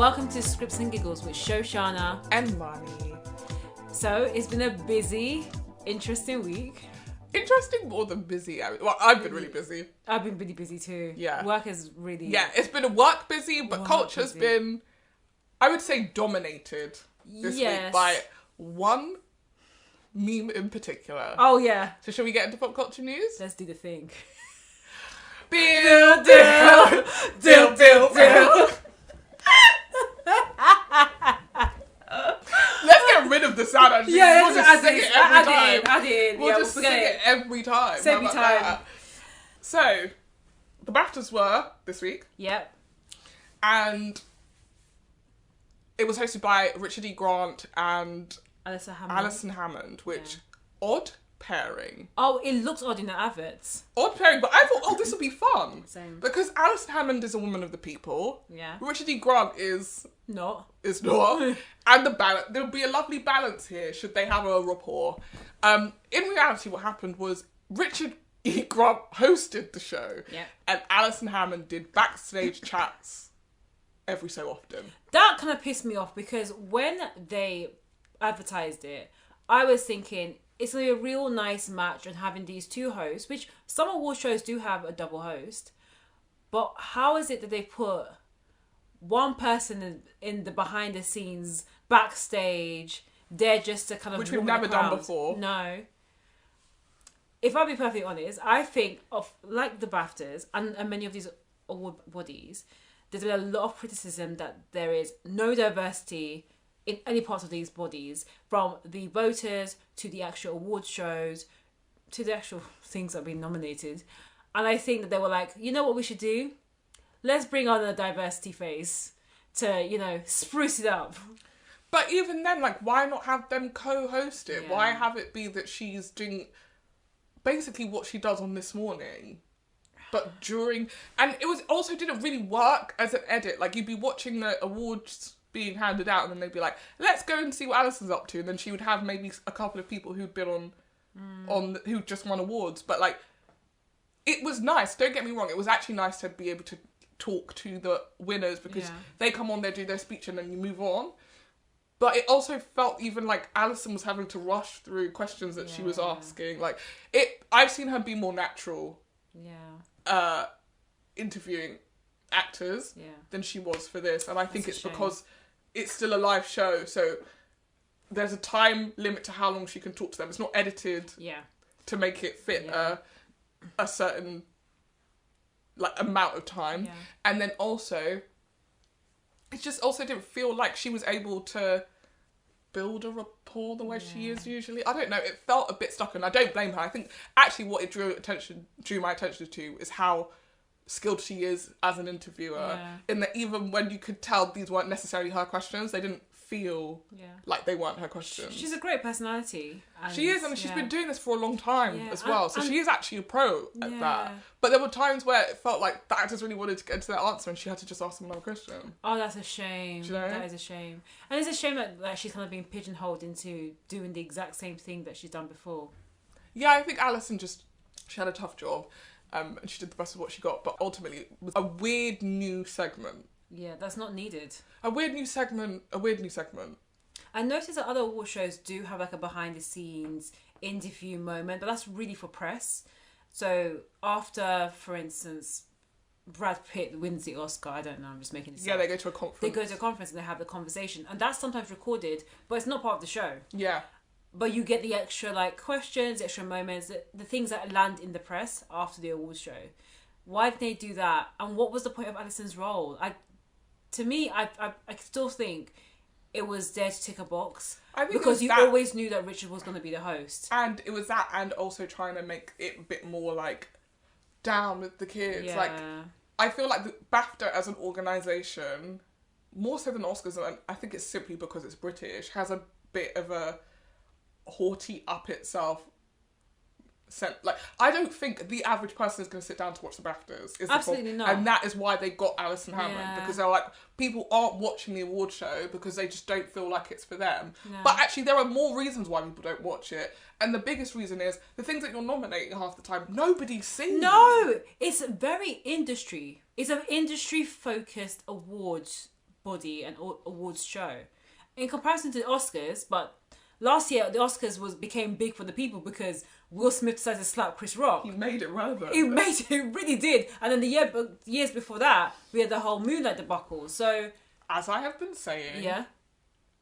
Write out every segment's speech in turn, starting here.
Welcome to Scripts and Giggles with Shoshanna and Marnie. So, it's been a busy, interesting week. Interesting more than busy. Well, I've been really busy. I've been really busy too. Yeah. Work is really... Yeah, it's been a work busy, but culture's been, I would say, dominated this week by one meme in particular. Oh, yeah. So shall we get into pop culture news? Let's do the thing. Dill, dill, dill, dill, dill. Let's get rid of the sound actually. Yeah, we'll just sing it every time. I did. We'll just sing it every time. Every time. That? So, the Baftas were this week. Yep. And it was hosted by Richard E. Grant and Alison Hammond, which odd pairing. Oh, it looks odd in the adverts. Odd pairing, but I thought, this would be fun. Same. Because Alison Hammond is a woman of the people. Yeah. Richard E. Grant is not. And there'll be a lovely balance here should they have a rapport. In reality, what happened was Richard E. Grant hosted the show. Yeah. And Alison Hammond did backstage chats every so often. That kind of pissed me off because when they advertised it, I was thinking it's going to be a real nice match on having these two hosts, which some award shows do have a double host. But how is it that they put one person in the behind the scenes, backstage, there just to kind of... Which we've never done before. No. If I'll be perfectly honest, I think of, like the Baftas and many of these award bodies, there's been a lot of criticism that there is no diversity in any part of these bodies, from the voters to the actual award shows to the actual things that have been nominated. And I think that they were like, you know what we should do? Let's bring on a diversity face to, spruce it up. But even then, why not have them co-host it? Yeah. Why have it be that she's doing basically what she does on This Morning, but during... And it was also didn't really work as an edit. You'd be watching the awards being handed out and then they'd be like, let's go and see what Alison's up to. And then she would have maybe a couple of people who'd been who just won awards. But it was nice. Don't get me wrong. It was actually nice to be able to talk to the winners because they come on, they do their speech and then you move on. But it also felt even like Alison was having to rush through questions that she was asking. I've seen her be more natural interviewing actors than she was for this. And I think it's because it's still a live show. So there's a time limit to how long she can talk to them. It's not edited to make it fit a certain amount of time. Yeah. And then also, it just also didn't feel like she was able to build a rapport the way she is usually. I don't know. It felt a bit stuck, and I don't blame her. I think actually what it drew my attention to is how skilled she is as an interviewer. In that even when you could tell these weren't necessarily her questions, they didn't feel like they weren't her questions. She's a great personality. She is, and she's been doing this for a long time as well. So she is actually a pro at that. But there were times where it felt like the actors really wanted to get into their answer and she had to just ask them another question. Oh, that's a shame. Do you know? That is a shame. And it's a shame that she's kind of been pigeonholed into doing the exact same thing that she's done before. Yeah, I think Alison she had a tough job. And she did the best of what she got. But ultimately, it was a weird new segment. Yeah, that's not needed. A weird new segment. I noticed that other award shows do have a behind the scenes interview moment, but that's really for press. So after, for instance, Brad Pitt wins the Oscar, I don't know, I'm just making this up. They go to a conference. They go to a conference and they have the conversation. And that's sometimes recorded, but it's not part of the show. Yeah. But you get the extra questions, extra moments, the things that land in the press after the awards show. Why did they do that? And what was the point of Alison's role? I still think it was there to tick a box. I think because you always knew that Richard was going to be the host. And it was that, and also trying to make it a bit more down with the kids. Yeah. I feel like the BAFTA as an organisation, more so than Oscars, and I think it's simply because it's British, has a bit of a haughty up itself I don't think the average person is going to sit down to watch the BAFTAs. Absolutely not. And that is why they got Alison Hammond, because they're people aren't watching the award show because they just don't feel like it's for them. No. But actually there are more reasons why people don't watch it. And the biggest reason is the things that you're nominating half the time, nobody's seen. No! It's very industry. It's an industry-focused awards body and awards show in comparison to the Oscars. But last year the Oscars became big for the people because Will Smith decided to slap Chris Rock. He made it relevant. It really did. And then the years before that, we had the whole Moonlight debacle. So, as I have been saying,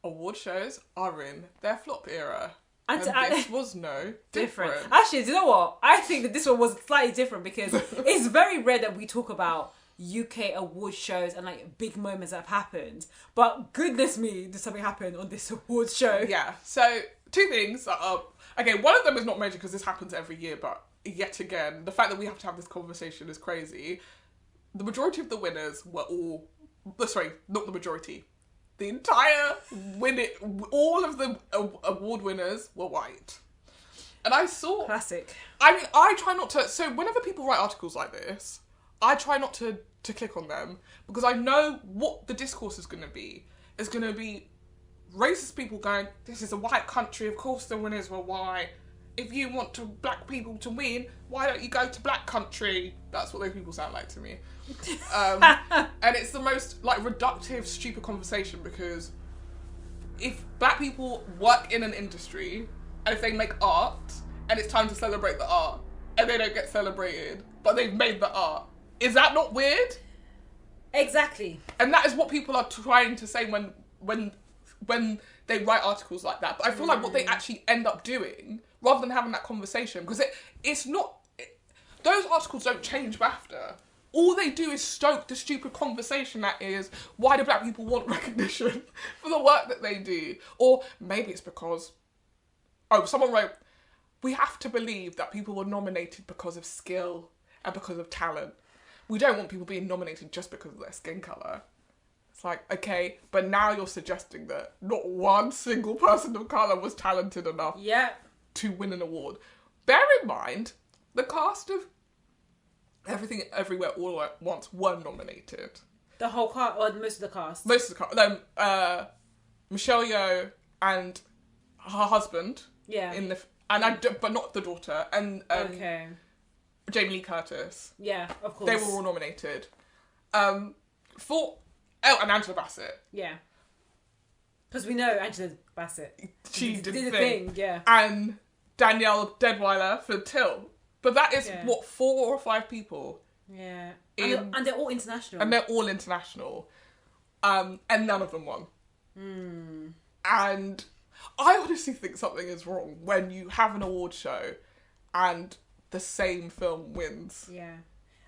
award shows are in their flop era. And this was no different. Actually, do you know what? I think that this one was slightly different because it's very rare that we talk about UK award shows and like big moments that have happened. But goodness me, did something happen on this award show? Yeah. So 2 things that are... Okay, one of them is not major because this happens every year, but yet again, the fact that we have to have this conversation is crazy. The majority of the winners were all... Sorry, not the majority. The entire all of the award winners were white. And I saw... Classic. I mean, I try not to... So whenever people write articles like this, I try not to click on them because I know what the discourse is going to be. It's going to be racist people going, this is a white country, of course the winners were white. If you want black people to win, why don't you go to black country? That's what those people sound like to me. And it's the most like reductive, stupid conversation because if black people work in an industry and if they make art and it's time to celebrate the art and they don't get celebrated, but they've made the art, is that not weird? Exactly. And that is what people are trying to say when they write articles like that. But I feel like what they actually end up doing, rather than having that conversation, because it's not... those articles don't change BAFTA. All they do is stoke the stupid conversation that is, why do black people want recognition for the work that they do? Or maybe it's because... Oh, someone wrote, we have to believe that people were nominated because of skill and because of talent. We don't want people being nominated just because of their skin colour. It's like, okay, but now you're suggesting that not one single person of colour was talented enough to win an award. Bear in mind, the cast of Everything Everywhere All at Once were nominated. The whole cast, or most of the cast? Most of the cast. Michelle Yeoh and her husband. Yeah. But not the daughter. And Jamie Lee Curtis. Yeah, of course. They were all nominated. And Angela Bassett. Yeah. Because we know Angela Bassett. She did the thing, yeah. And Danielle Deadwyler for Till. But that is, 4 or 5 people? Yeah. And they're all international. And they're all international. And none of them won. And I honestly think something is wrong when you have an award show and the same film wins. Yeah.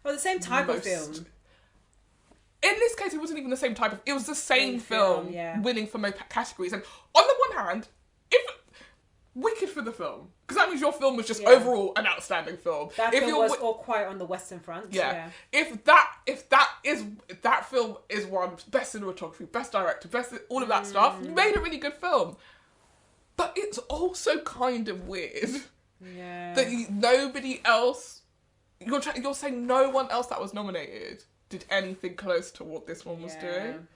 Well, the same type of film. In this case, it wasn't even the same type of... It was the same film winning for most categories. And on the one hand, wicked for the film. Because that means your film was just overall an outstanding film. That film was all quite on the Western Front. Yeah. If that film is won best cinematography, best director, best all of that stuff, you made a really good film. But it's also kind of weird that nobody else... You're saying no one else that was nominated did anything close to what this one was doing.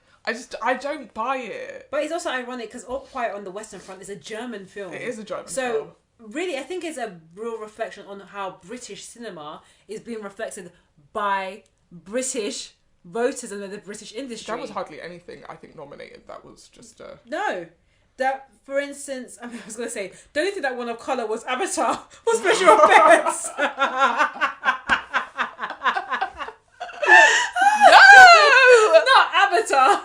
I don't buy it. But it's also ironic because All Quiet on the Western Front is a German film. It is a German film. So really, I think it's a real reflection on how British cinema is being reflected by British voters and the British industry. There was hardly anything, I think, nominated. That was just a... No. That, for instance, I was going to say, the only thing that won of colour was Avatar for special effects. Avatar.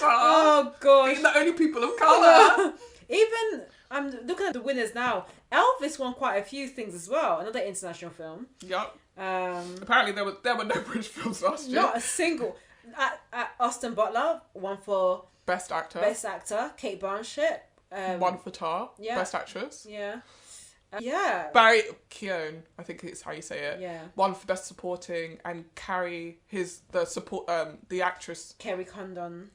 Oh gosh. Being the only people of colour. Even I'm looking at the winners now. Elvis won quite a few things as well. Another international film. Yep. Apparently there were no British films last year. Not a single. Austin Butler won for Best Actor. Kate Blanchett won for Tar. Yeah. Best Actress. Yeah. Barry Keoghan, I think it's how you say it. Yeah. Won for Best Supporting, and the actress Kerry Condon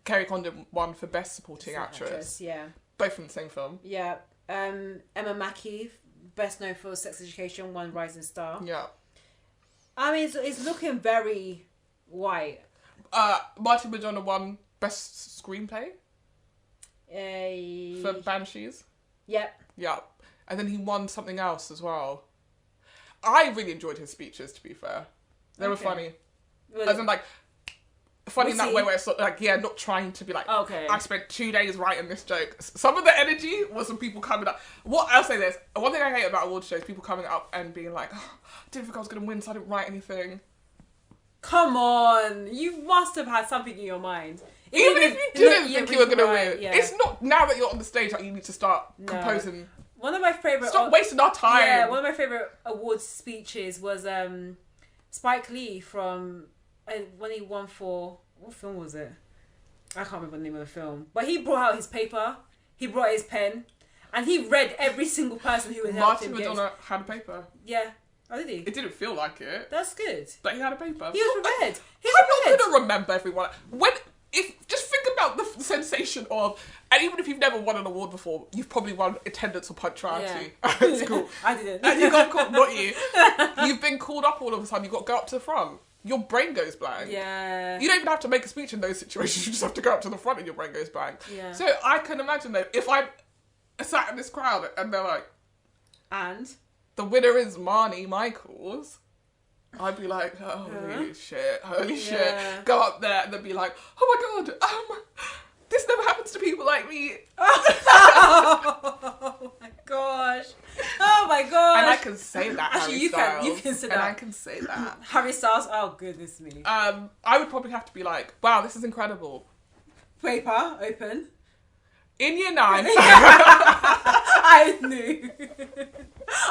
won for Best Supporting Actress. Yeah. Both from the same film. Yeah. Emma Mackey, best known for Sex Education, won Rising Star. Yeah. I mean, it's looking very white. Martin McDonagh won Best Screenplay for Banshees. Yep. Yeah. And then he won something else as well. I really enjoyed his speeches, to be fair. They were funny. Really? As in, like, funny in that way where it's like, not trying to be like, okay, I spent 2 days writing this joke. Some of the energy was from people coming up. I'll say this. One thing I hate about award shows, people coming up and being like, I didn't think I was going to win, so I didn't write anything. Come on. You must have had something in your mind. Even if you didn't think you were going to win. Yeah. It's not now that you're on the stage that you need to start composing. One of my favourite... Stop wasting our time. Yeah, one of my favourite awards speeches was Spike Lee from... when he won for... What film was it? I can't remember the name of the film. But he brought out his paper. He brought his pen. And he read every single person who was helping him. Martin Madonna had a paper. Yeah. Oh, did he? It didn't feel like it. That's good. But he had a paper. He was prepared. I'm not going to remember everyone. Just think about the sensation of... And even if you've never won an award before, you've probably won attendance or punctuality. Yeah. It's cool. I didn't. And you got called, not you. You've been called up all of a sudden. You've got to go up to the front. Your brain goes blank. Yeah. You don't even have to make a speech in those situations. You just have to go up to the front and your brain goes blank. Yeah. So I can imagine that if I sat in this crowd and they're like... And? The winner is Marnie Michaels. I'd be like, holy shit. Go up there and then be like, oh my god, this never happens to people like me. Oh my gosh. Oh my gosh. And I can say that, Actually, Harry Styles. you can say that. And I can say that. Harry Styles, oh goodness me. I would probably have to be like, wow, this is incredible. Paper, open. In year 9. I knew.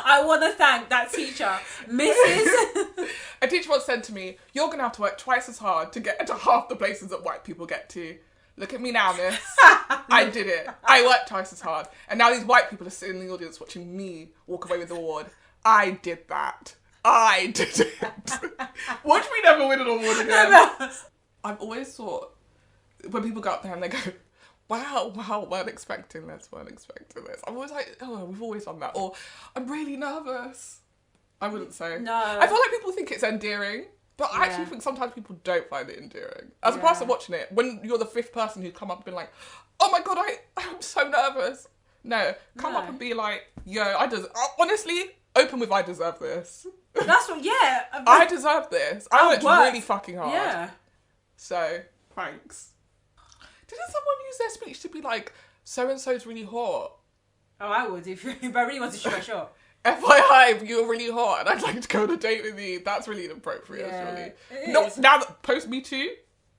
I want to thank that teacher, Mrs. A teacher once said to me, you're going to have to work twice as hard to get into half the places that white people get to. Look at me now, miss. I did it. I worked twice as hard. And now these white people are sitting in the audience watching me walk away with the award. I did that. I did it. Watch me never win an award again. I've always thought, when people go up there and they go, wow, weren't expecting this. I'm always like, oh, we've always done that. Or, I'm really nervous. I wouldn't say. No. I feel like people think it's endearing, but I actually think sometimes people don't find it endearing. As a person watching it, when you're the 5th person who's come up and been like, oh my god, I'm so nervous. No, come up and be like, yo, honestly, open with I deserve this. That's what, yeah. I deserve this. I worked really fucking hard. Yeah. So, thanks. Didn't someone use their speech to be like, so-and-so's really hot? Oh, I would if I really wanted to shoot my shot. FYI, you're really hot and I'd like to go on a date with you. That's really inappropriate, surely. Not now that post Me Too.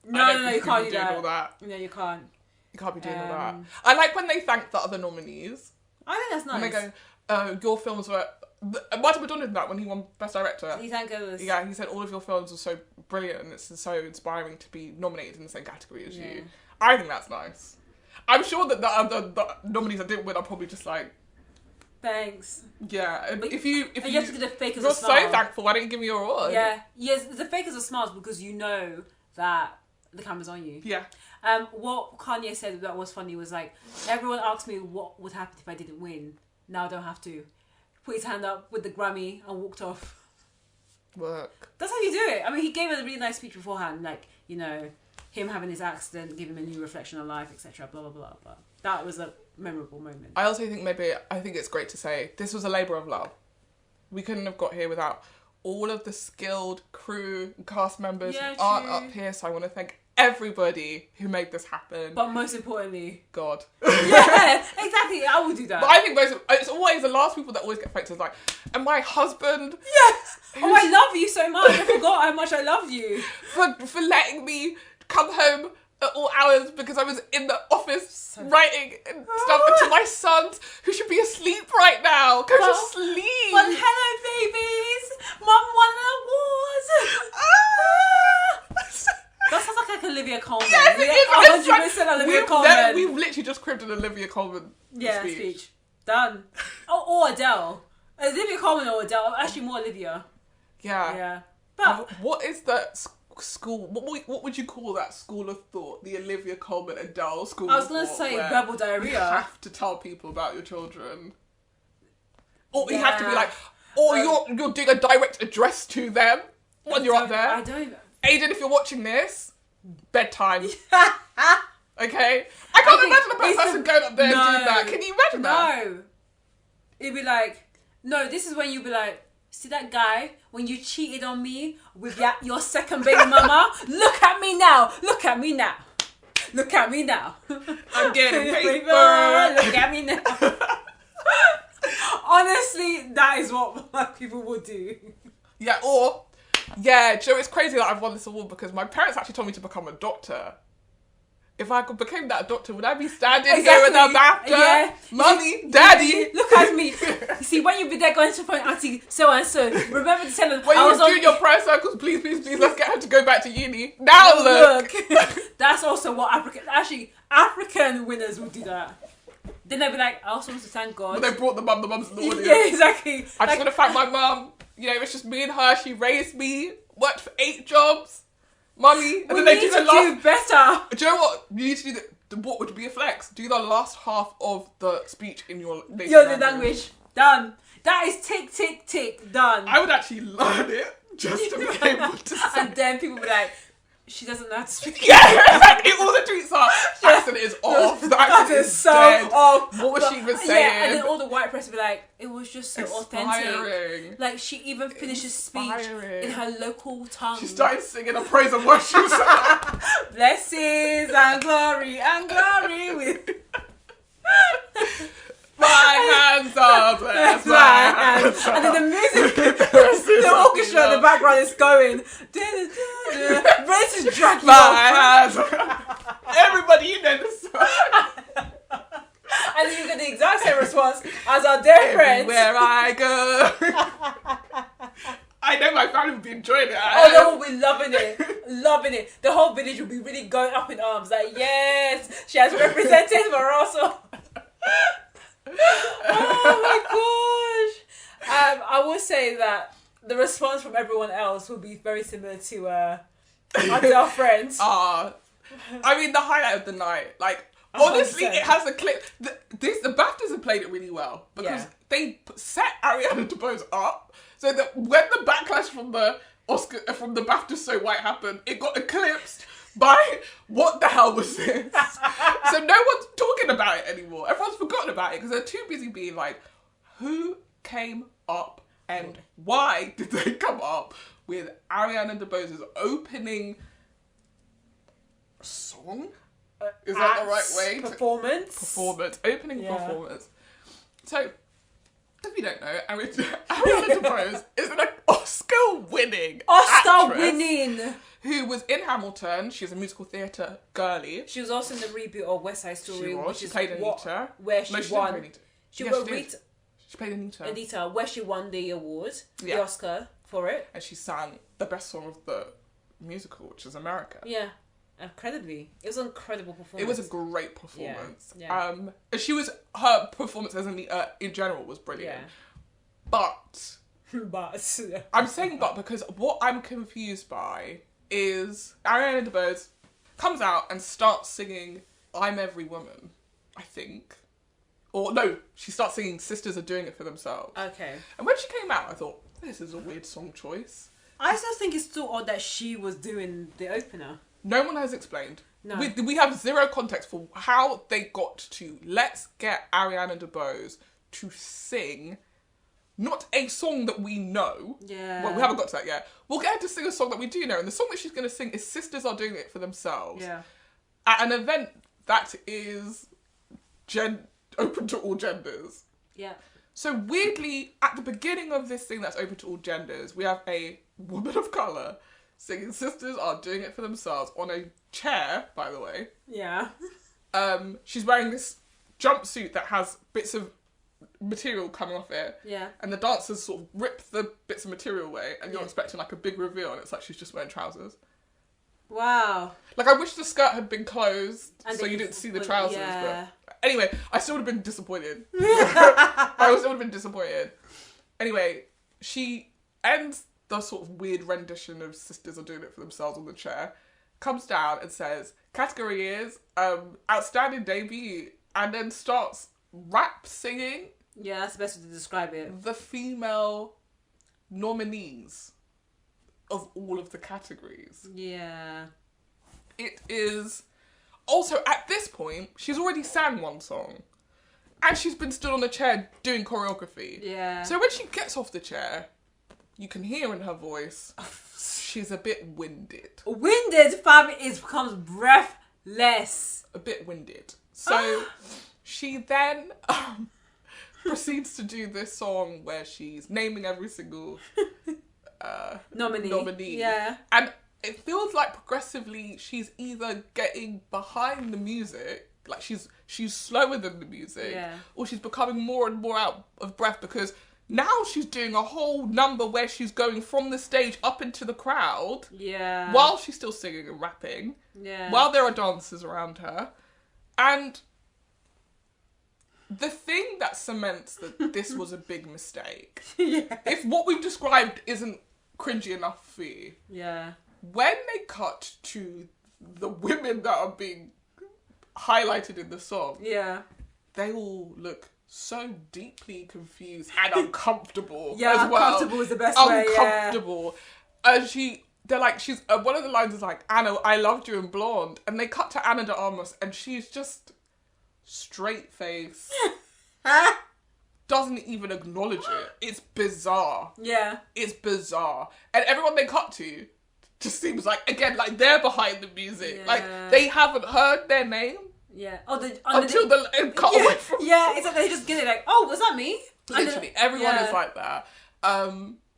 No, you can't do all that. No, you can't. You can't be doing all that. I like when they thank the other nominees. I think that's nice. And they go, your films were... Martin Madonna did that when he won Best Director. He thanked others. Yeah, he said all of your films were so brilliant and it's so inspiring to be nominated in the same category as you. I think that's nice. I'm sure that the nominees that didn't win are probably just like... Thanks. Yeah, but if you have to do the fake as you're a smile. so thankful, why don't you give me your award? Yeah. Yes, the fake as a smile is because you know that the camera's on you. Yeah. What Kanye said that was funny was like, everyone asked me what would happen if I didn't win. Now I don't have to. Put his hand up with the Grammy and walked off. Work. That's how you do it. I mean, he gave a really nice speech beforehand, like, you know, him having his accident, giving him a new reflection on life, etc. Blah blah blah. But that was a memorable moment. I also think I think it's great to say this was a labour of love. We couldn't have got here without all of the skilled crew and cast members who aren't up here. So I want to thank everybody who made this happen. But most importantly, God. Yeah, exactly. I will do that. But I think it's always the last people that always get thanked is like, and my husband. Yes. Oh, I love you so much. I forgot how much I loved you. For letting me come home at all hours because I was in the office writing and stuff to my sons who should be asleep right now. Go to sleep. But hello, babies. Mum won an award. That sounds like Olivia Colman. Yes, it is. 100% Olivia Colman. We've literally just cribbed an Olivia Colman speech. Done. Or Adele. Olivia Colman or Adele. Actually, more Olivia. Yeah. But what is that school? What would you call that school of thought? The Olivia Colman Adele school. I was going to say verbal diarrhea. You have to tell people about your children, or you have to be like, or you're doing a direct address to them when you're up there. I don't. Aiden, if you're watching this, bedtime. Okay? I can't imagine a person going up there and doing that. Can you imagine that? No. It'd be like, no, this is when you'd be like, see that guy when you cheated on me with your second baby mama. Look at me now. Look at me now. Look at me now. I'm getting paper. Look at me now. Honestly, that is what black people would do. Yeah, or... Yeah, Joe, it's crazy that I've won this award because my parents actually told me to become a doctor. If I became that doctor, would I be standing here with a BAFTA? Yeah. Mummy, daddy. Look at me. You see, when you be there going to find auntie so-and-so, remember to tell them... When you do your prayer circles, please, let's get her to go back to uni. Now look. That's also what African winners will do that. Then they'll be like, I also want to thank God. But they brought the mum's in the audience. Yeah, exactly. I just want to thank my mum. You know, it's just me and her. She raised me, worked for 8 jobs. Mummy. And then they do the last... do better. Do you know what? You need to do what would be a flex? Do the last half of the speech in your native language. Done. That is tick, tick, tick. Done. I would actually learn it just to be able to say. And then people would be like, she doesn't know how to speak. Yeah, exactly. All the tweets are, the accent is off. The accent is so dead. Off. What was she even saying? Yeah, and then all the white press would be like, it was just so authentic. Like, she even finished a speech in her local tongue. She started singing a praise and worship song. Blessings and glory with... My hands are blessed. My hands are... And then the music, the orchestra in the background is going. Race is dragging my hands. Everybody, you know this song. And then you get the exact same response as our dear friends. Where I go. I know my family would be enjoying it. Oh, they will be loving it. Loving it. The whole village will be really going up in arms. Like, yes, she has represented Moroso. Oh my gosh. I will say that the response from everyone else will be very similar to our friends. I mean, the highlight of the night, like, honestly, 100%. It has a clip. The Baftas have played it really well because they set Ariana DeBose up so that when the backlash from the Baftas So White happened, it got eclipsed by what the hell was this? So no one's talking about it anymore. Everyone's forgotten about it because they're too busy being like, who came up and why did they come up with Ariana DeBose's opening song? Is that the right way? Performance. Opening performance. So, if you don't know, Ariana DeBose is an Oscar-winning actress who was in Hamilton. She's a musical theatre girly. She was also in the reboot of West Side Story. She played Anita. Where she won. She played Anita. Anita, where she won the award, the Oscar for it. And she sang the best song of the musical, which is America. Yeah. Incredibly. It was an incredible performance. It was a great performance. Yeah. Her performance as Anita in general was brilliant. Yeah. But I'm saying but because what I'm confused by is Ariana DeBose comes out and starts singing I'm Every Woman, I think. Or no, she starts singing Sisters Are Doing It For Themselves. Okay. And when she came out, I thought, this is a weird song choice. I still think it's still odd that she was doing the opener. No one has explained. No. We have zero context for how they got to let's get Ariana DeBose to sing not a song that we know. Yeah. Well, we haven't got to that yet. We'll get her to sing a song that we do know. And the song that she's going to sing is Sisters Are Doing It For Themselves. Yeah. At an event that is open to all genders. Yeah. So weirdly, at the beginning of this thing that's open to all genders, we have a woman of colour singing Sisters Are Doing It For Themselves on a chair, by the way. Yeah. She's wearing this jumpsuit that has bits of material coming off it. Yeah. And the dancers sort of rip the bits of material away and you're expecting like a big reveal and it's like she's just wearing trousers. Wow. Like I wish the skirt had been closed so you didn't see the trousers. Yeah. But anyway, I still would have been disappointed. I still would have been disappointed. Anyway, she ends the sort of weird rendition of Sisters Are Doing It For Themselves on the chair, comes down and says, category is outstanding debut, and then starts rap singing. Yeah, that's the best way to describe it. The female nominees of all of the categories. Yeah. It is... Also, at this point, she's already sang one song. And she's been stood on the chair doing choreography. Yeah. So when she gets off the chair, you can hear in her voice, she's a bit winded. Winded, fam, becomes breathless. A bit winded. So she then proceeds to do this song where she's naming every single nominee. Yeah. And it feels like progressively she's either getting behind the music, like she's slower than the music, or she's becoming more and more out of breath, because now she's doing a whole number where she's going from the stage up into the crowd, while she's still singing and rapping, while there are dancers around her. And the thing that cements that this was a big mistake, if what we've described isn't cringy enough for you, when they cut to the women that are being highlighted in the song, they all look so deeply confused and uncomfortable. As well. Uncomfortable is the best way. Uncomfortable. And they're like, she's one of the lines is like, Anna, I loved you in Blonde, and they cut to Anna de Armas, and she's just straight face, doesn't even acknowledge it. It's bizarre. It's bizarre. And everyone they cut to just seems like, again, like they're behind the music. Like they haven't heard their name. Until the cut away from it's like they just get it like, oh, was that me? Literally, everyone is like that.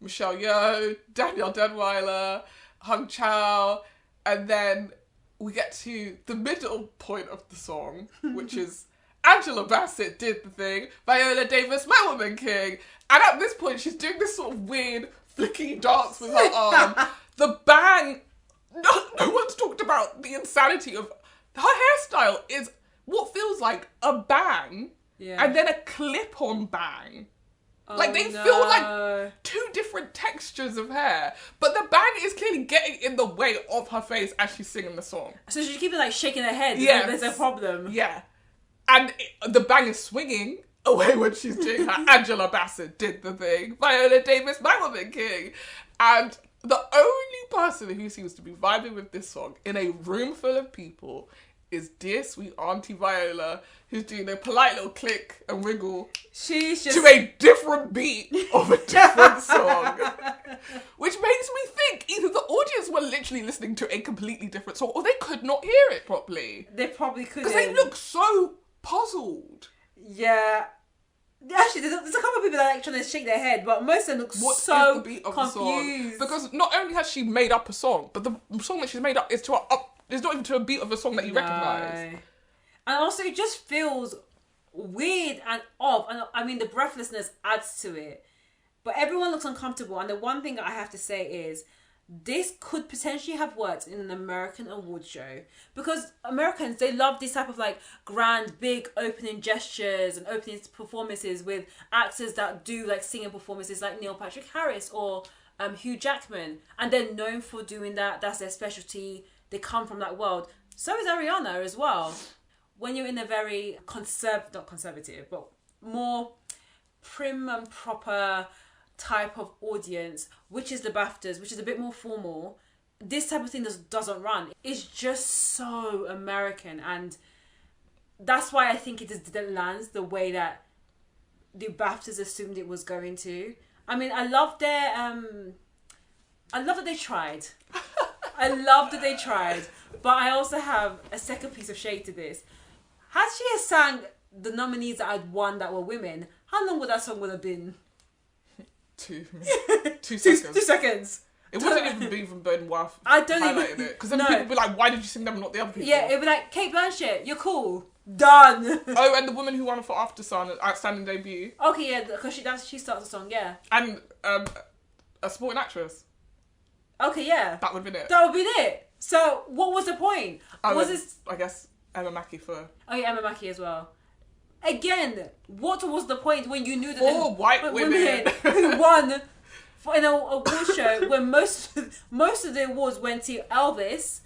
Michelle Yeoh, Danielle Denweiler, Hung Chao, and then we get to the middle point of the song, which is Angela Bassett did the thing, Viola Davis, My Woman King, and at this point she's doing this sort of weird flicky dance with her arm. The bang, no one's talked about the insanity of her hairstyle is what feels like a bang and then a clip-on bang. Like they feel like two different textures of hair, but the bang is clearly getting in the way of her face as she's singing the song. So she keeps like shaking her head. There's a problem. And the bang is swinging away when she's doing her Angela Bassett did the thing, Viola Davis, My Woman King, and the only person who seems to be vibing with this song in a room full of people is dear sweet Auntie Viola, who's doing a polite little click and wiggle to a different beat of a different song. Which makes me think either the audience were literally listening to a completely different song or they could not hear it properly. They probably couldn't. Because they look so puzzled. Yeah. Actually, there's a couple of people that are like trying to shake their head, but most of them look so confused. Because not only has she made up a song, but the song that she's made up is it's not even to a beat of a song that you recognise. And also, it just feels weird and off. And I mean, the breathlessness adds to it. But everyone looks uncomfortable. And the one thing I have to say is, this could potentially have worked in an American award show. Because Americans, they love this type of like grand, big opening gestures and opening performances with actors that do like singing performances like Neil Patrick Harris or Hugh Jackman. And they're known for doing that. That's their specialty. They come from that world. So is Ariana as well. When you're in a very not conservative, but more prim and proper type of audience, which is the Baftas, which is a bit more formal, this type of thing just doesn't run. It's just so American, and that's why I think it just didn't land the way that the Baftas assumed it was going to. I mean, I love that they tried. I love that they tried, but I also have a second piece of shade to this. Had she sang the nominees that I'd won that were women, how long would that song would have been? 2 seconds. 2 seconds. It wouldn't even be from Benoit I don't highlighting even... it. Because then people would be like, why did you sing them and not the other people? Yeah, it'd be like, Kate Blanchett, you're cool. Done. Oh, and the woman who won for After Sun, outstanding debut. Okay, yeah, because she starts the song, yeah. And a supporting actress. Okay, yeah. That would have been it. That would have been it. So, what was the point? I guess Emma Mackey for... Oh yeah, Emma Mackey as well. Again, what was the point when you knew that... 4 white women who won in an award show when most of the awards went to Elvis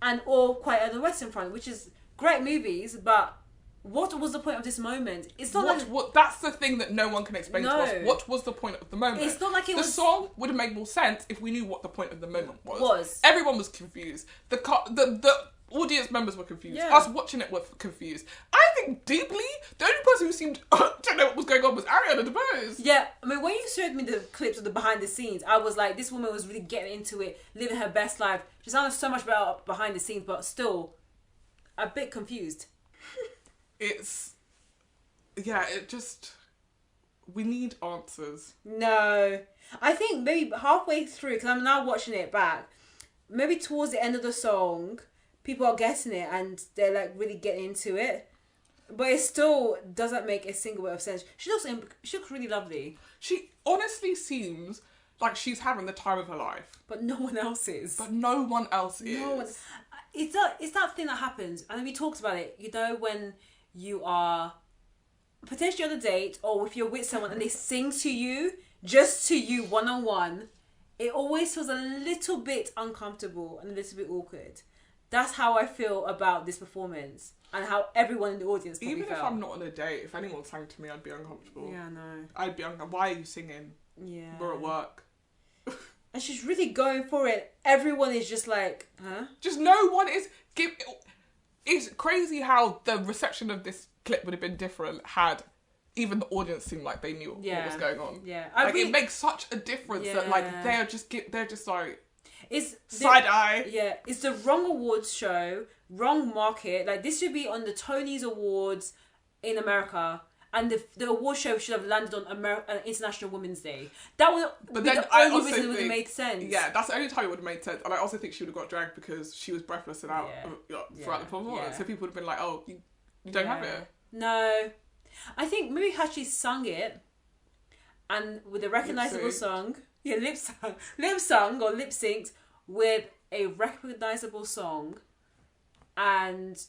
and All Quiet on the Western Front, which is great movies, but what was the point of this moment? It's not that's the thing that no one can explain to us. What was the point of the moment? It's not like the song would have made more sense if we knew what the point of the moment was. Everyone was confused. audience members were confused. Yeah. Us watching it were confused. I think deeply, the only person who seemed to know what was going on was Ariana DeBose. Yeah, I mean, when you showed me the clips of the behind the scenes, I was like, this woman was really getting into it, living her best life. She sounded so much better behind the scenes, but still a bit confused. We need answers. No. I think maybe halfway through, because I'm now watching it back, maybe towards the end of the song, people are getting it and they're like really getting into it. But it still doesn't make a single bit of sense. She looks really lovely. She honestly seems like she's having the time of her life. But no one else is. No one. It's that thing that happens, and we talked about it. You know, when you are potentially on a date or if you're with someone and they sing to you, just to you, one-on-one, it always feels a little bit uncomfortable and a little bit awkward. That's how I feel about this performance and how everyone in the audience probably Even felt. if I'm not on a date, if anyone sang to me, I'd be uncomfortable. Yeah, no. I'd be uncomfortable. Why are you singing? Yeah. We're at work. And she's really going for it. Everyone is just like, huh? Just no one is... It's crazy how the reception of this clip would have been different had even the audience seemed like they knew what was going on. Yeah. It makes such a difference that like they're just like... It's side eye. Yeah, it's the wrong awards show, wrong market. Like, this should be on the Tonys Awards in America, and the award show should have landed on International Women's Day. That would be the only reason it would have made sense. Yeah, that's the only time it would have made sense. And I also think she would have got dragged because she was breathless and out throughout the performance. Yeah. So people would have been like, oh, you don't have it. No. I think maybe had she sung it, and with a recognisable song... Yeah, lip sung or lip synced with a recognisable song, and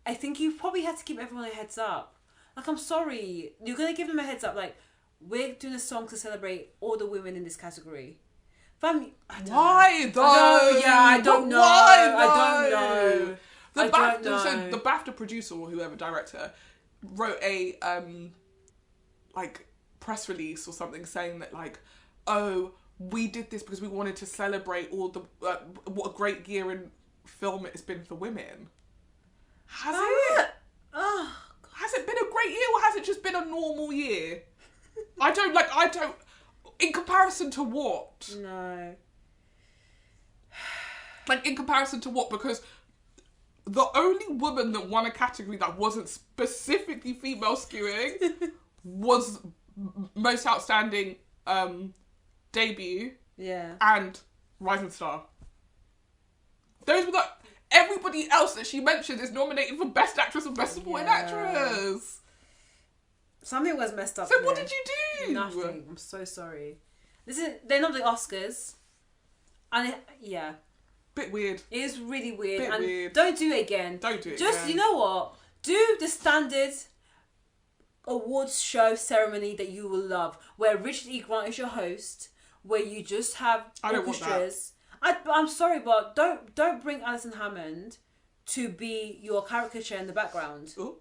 I think you probably had to give everyone a heads up. Like, I'm sorry, you're gonna give them a heads up. Like, we're doing a song to celebrate all the women in this category. Why though? I don't know. I don't know. So the BAFTA producer or whoever director wrote a press release or something saying that like, oh, we did this because we wanted to celebrate all the what a great year in film it has been for women. Has it been a great year or has it just been a normal year? I don't. In comparison to what? No. Like, in comparison to what? Because the only woman that won a category that wasn't specifically female skewing was most outstanding debut and rising star. Those were everybody else that she mentioned is nominated for best actress and best supporting actress. Something was messed up. So what did you do? Nothing. I'm so sorry. They're not the Oscars, and bit weird. It is really weird. Bit weird. Don't do it again. Just you know what? Do the standard awards show ceremony that you will love, where Richard E. Grant is your host, where you just have orchestras. I'm sorry, but don't bring Alison Hammond to be your caricature in the background. Oh,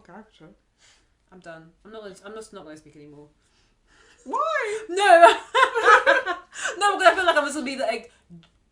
caricature. I'm done. I'm just not going to speak anymore. Why? No, because I feel like I'm just going to be like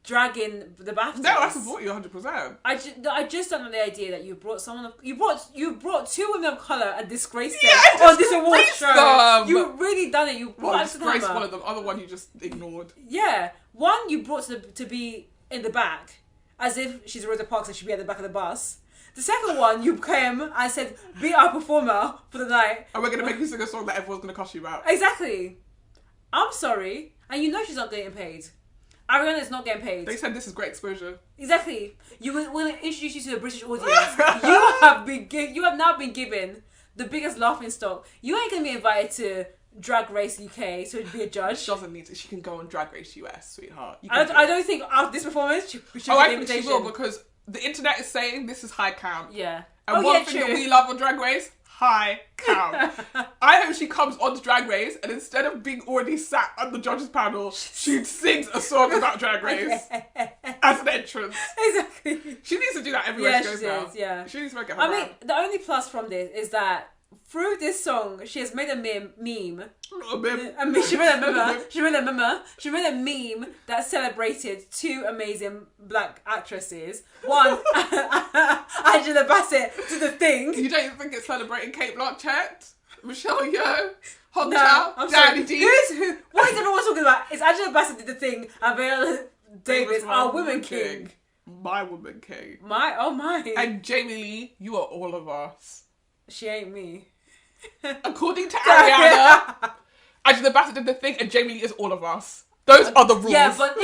dragging the Baftas. No, I support you 100%. I just don't like the idea that you brought you brought two women of colour and disgraced them on this award show. You really done it. You brought disgraced one of them. Other one you just ignored. Yeah, one you brought to be in the back, as if she's Rosa Parks and she'd be at the back of the bus. The second one, you came and said, be our performer for the night. And we're going to make you sing a song that everyone's going to cuss you about. Exactly. I'm sorry. And you know she's not getting paid. Ariana is not getting paid. They said this is great exposure. Exactly. We're going to introduce you to the British audience. You have now been given the biggest laughing stock. You ain't going to be invited to Drag Race UK to be a judge. She doesn't need to. She can go on Drag Race US, sweetheart. I don't think after this performance she should get an invitation. I think she will, because the internet is saying this is high camp. Yeah. And one thing that we love on Drag Race, high camp. I hope she comes on to Drag Race and instead of being already sat on the judges panel, she sings a song about Drag Race as an entrance. Exactly. She needs to do that everywhere she goes now. Yeah. She needs to make it her brand. The only plus from this is that through this song, she has made a meme. Not a meme. I mean, she made a meme that celebrated two amazing black actresses. One, Angela Bassett did the thing. You don't think it's celebrating Kate Blanchett, Michelle Yeoh, Hong No, Chow, I'm Danny sorry. D? Who? What is everyone talking about? It's Angela Bassett did the thing, and Viola Davis, our woman king. My woman king. My. And Jamie Lee, you are all of us. She ain't me. According to Ariana, Angela Bassett did the thing, and Jamie Lee is all of us. Those are the rules. Yeah, but